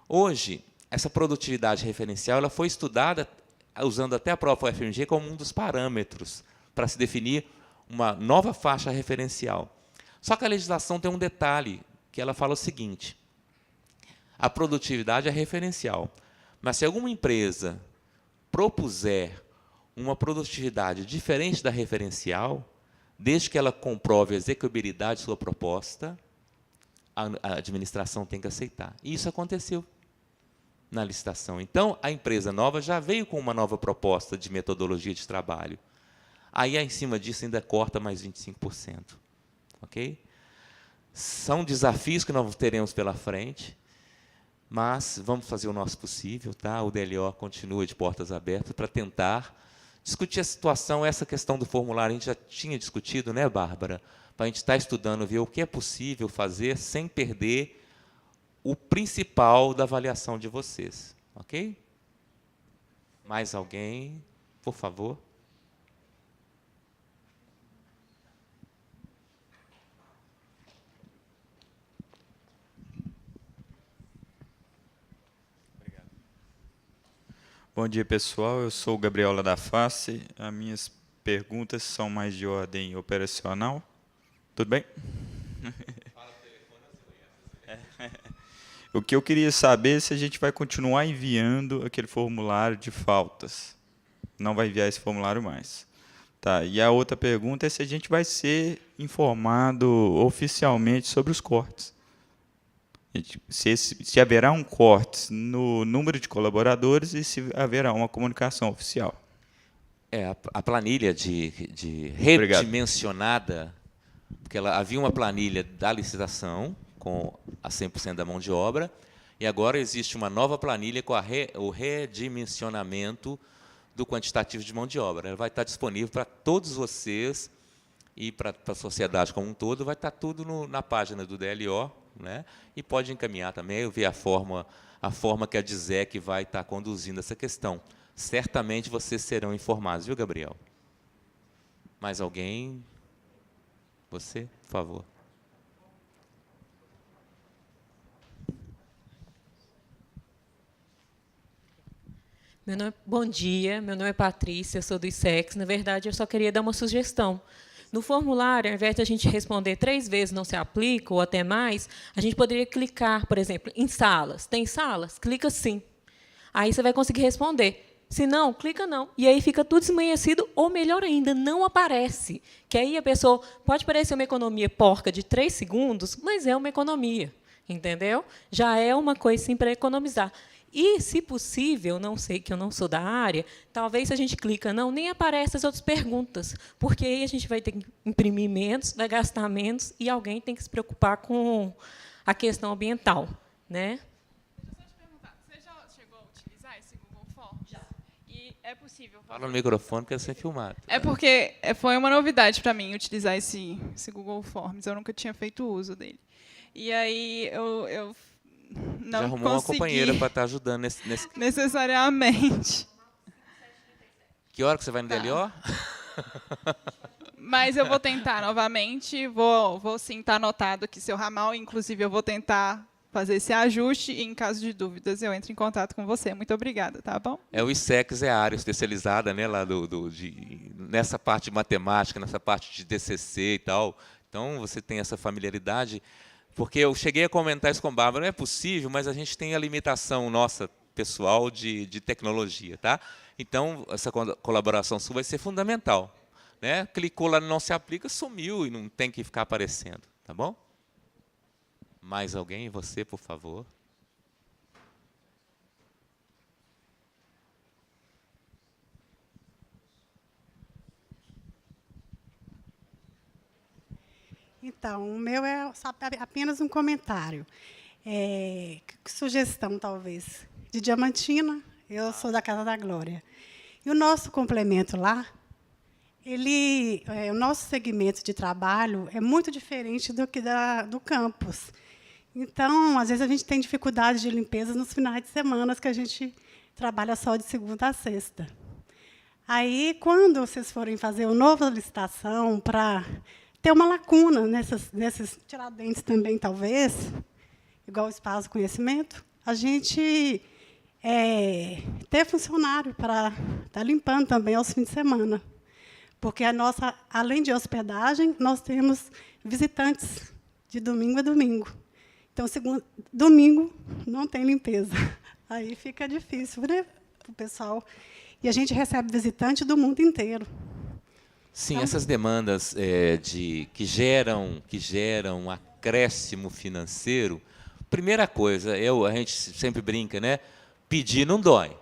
Speaker 1: Hoje, essa produtividade referencial ela foi estudada usando até a própria UFMG como um dos parâmetros para se definir uma nova faixa referencial. Só que a legislação tem um detalhe, que ela fala o seguinte, a produtividade é referencial, mas se alguma empresa propuser uma produtividade diferente da referencial, desde que ela comprove a execuibilidade de sua proposta, a administração tem que aceitar. E isso aconteceu na licitação. Então, a empresa nova já veio com uma nova proposta de metodologia de trabalho. Aí, em cima disso, ainda corta mais 25%. Ok? São desafios que nós teremos pela frente, mas vamos fazer o nosso possível. Tá? O DLO continua de portas abertas para tentar discutir a situação, essa questão do formulário. A gente já tinha discutido, né, Bárbara? Para a gente estar estudando, ver o que é possível fazer sem perder o principal da avaliação de vocês. Ok? Mais alguém? Por favor.
Speaker 8: Bom dia, pessoal. Eu sou o Gabriel lá da Face. As minhas perguntas são mais de ordem operacional. Tudo bem? O que eu queria saber é se a gente vai continuar enviando aquele formulário de faltas. Não vai enviar esse formulário mais. Tá. E a outra pergunta é se a gente vai ser informado oficialmente sobre os cortes. Se haverá um corte no número de colaboradores e se haverá uma comunicação oficial.
Speaker 1: A planilha de redimensionada, porque havia uma planilha da licitação com a 100% da mão de obra, e agora existe uma nova planilha com o redimensionamento do quantitativo de mão de obra. Ela vai estar disponível para todos vocês e para a sociedade como um todo, vai estar tudo na página do DLO, né? E pode encaminhar também, eu ver a forma que a DISEC vai estar conduzindo essa questão. Certamente vocês serão informados, viu, Gabriel? Mais alguém? Você, por favor.
Speaker 9: Bom dia, meu nome é Patrícia, sou do ISEX. Na verdade, eu só queria dar uma sugestão. No formulário, ao invés de a gente responder 3 vezes não se aplica ou até mais, a gente poderia clicar, por exemplo, em salas. Tem salas? Clica sim. Aí você vai conseguir responder. Se não, clica não. E aí fica tudo desmanhecido, ou melhor ainda, não aparece. Que aí a pessoa pode parecer uma economia porca de 3 segundos, mas é uma economia. Entendeu? Já é uma coisa sim para economizar. E, se possível, não sei que eu não sou da área, talvez se a gente clica não, nem aparece as outras perguntas, porque aí a gente vai ter que imprimir menos, vai gastar menos, e alguém tem que se preocupar com a questão ambiental. Né?
Speaker 2: Deixa eu só te perguntar, você já chegou a utilizar esse Google Forms? Já. E é possível fazer...
Speaker 1: Fala no microfone que é ser filmado.
Speaker 2: É porque foi uma novidade para mim utilizar esse Google Forms, eu nunca tinha feito uso dele. E aí eu não
Speaker 1: já arrumou uma companheira para estar ajudando nesse...
Speaker 2: necessariamente.
Speaker 1: Que hora que você vai no DLO?
Speaker 2: Mas eu vou tentar novamente, vou sim estar anotado aqui seu ramal, inclusive eu vou tentar fazer esse ajuste e, em caso de dúvidas, eu entro em contato com você. Muito obrigada, tá bom?
Speaker 1: O ISEX é a área especializada, né, lá nessa parte de matemática, nessa parte de TCC e tal. Então, você tem essa familiaridade. Porque eu cheguei a comentar isso com a Bárbara, não é possível, mas a gente tem a limitação nossa, pessoal, de tecnologia. Tá? Então, essa colaboração sua vai ser fundamental. Né? Clicou lá no não se aplica, sumiu e não tem que ficar aparecendo. Tá bom? Mais alguém? Você, por favor.
Speaker 10: Então, o meu é apenas um comentário. Sugestão, talvez, de Diamantina. Eu sou da Casa da Glória. E o nosso complemento lá, o nosso segmento de trabalho é muito diferente do que do campus. Então, às vezes, a gente tem dificuldade de limpeza nos finais de semana, que a gente trabalha só de segunda a sexta. Aí, quando vocês forem fazer uma nova licitação para ter uma lacuna nesses Tiradentes também, talvez, igual o Espaço Conhecimento, a gente ter funcionário para estar limpando também aos fins de semana. Porque além de hospedagem, nós temos visitantes de domingo a domingo. Então, domingo não tem limpeza. Aí fica difícil, né, para o pessoal. E a gente recebe visitante do mundo inteiro.
Speaker 1: Sim, então, essas demandas que geram um acréscimo financeiro, primeira coisa, a gente sempre brinca, né? Pedir não dói.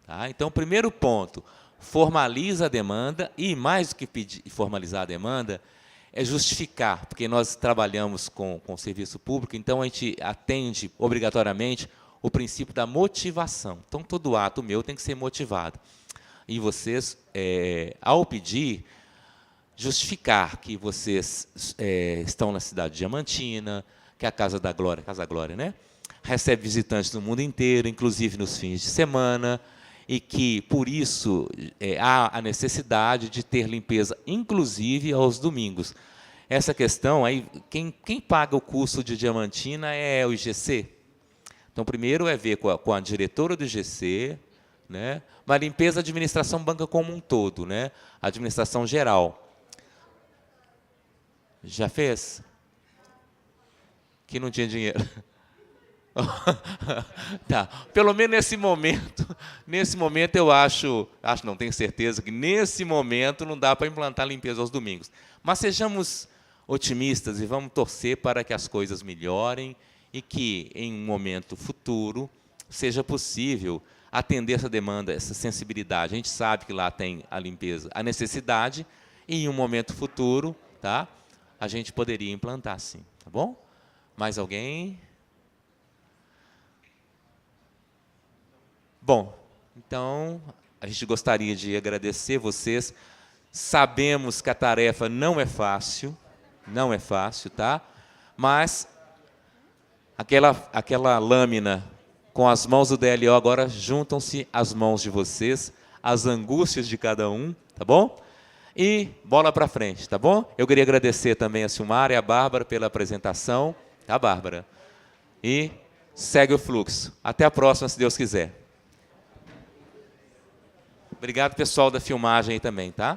Speaker 1: Tá? Então, primeiro ponto, formaliza a demanda, e mais do que formalizar a demanda, é justificar, porque nós trabalhamos com serviço público, então a gente atende obrigatoriamente o princípio da motivação. Então, todo ato meu tem que ser motivado. E vocês, ao pedir, justificar que vocês estão na cidade de Diamantina, que é a Casa da Glória, né? Recebe visitantes do mundo inteiro, inclusive nos fins de semana, e que, por isso, há a necessidade de ter limpeza, inclusive aos domingos. Essa questão, aí, quem paga o custo de Diamantina é o IGC. Então, primeiro é ver com a diretora do IGC, né? Mas limpeza, administração, banca como um todo, né? Administração geral. Já fez? Que não tinha dinheiro. Tá. Pelo menos nesse momento eu acho não, tenho certeza que nesse momento não dá para implantar limpeza aos domingos. Mas sejamos otimistas e vamos torcer para que as coisas melhorem e que, em um momento futuro, seja possível atender essa demanda, essa sensibilidade. A gente sabe que lá tem a limpeza, a necessidade, e em um momento futuro, tá, a gente poderia implantar, sim. Tá bom? Mais alguém? Bom, então, a gente gostaria de agradecer vocês. Sabemos que a tarefa não é fácil, tá? Mas aquela lâmina com as mãos do DLO, agora juntam-se as mãos de vocês, as angústias de cada um, tá bom? E bola para frente, tá bom? Eu queria agradecer também a Silmara e a Bárbara pela apresentação, tá, Bárbara? E segue o fluxo. Até a próxima, se Deus quiser. Obrigado, pessoal da filmagem aí também, tá?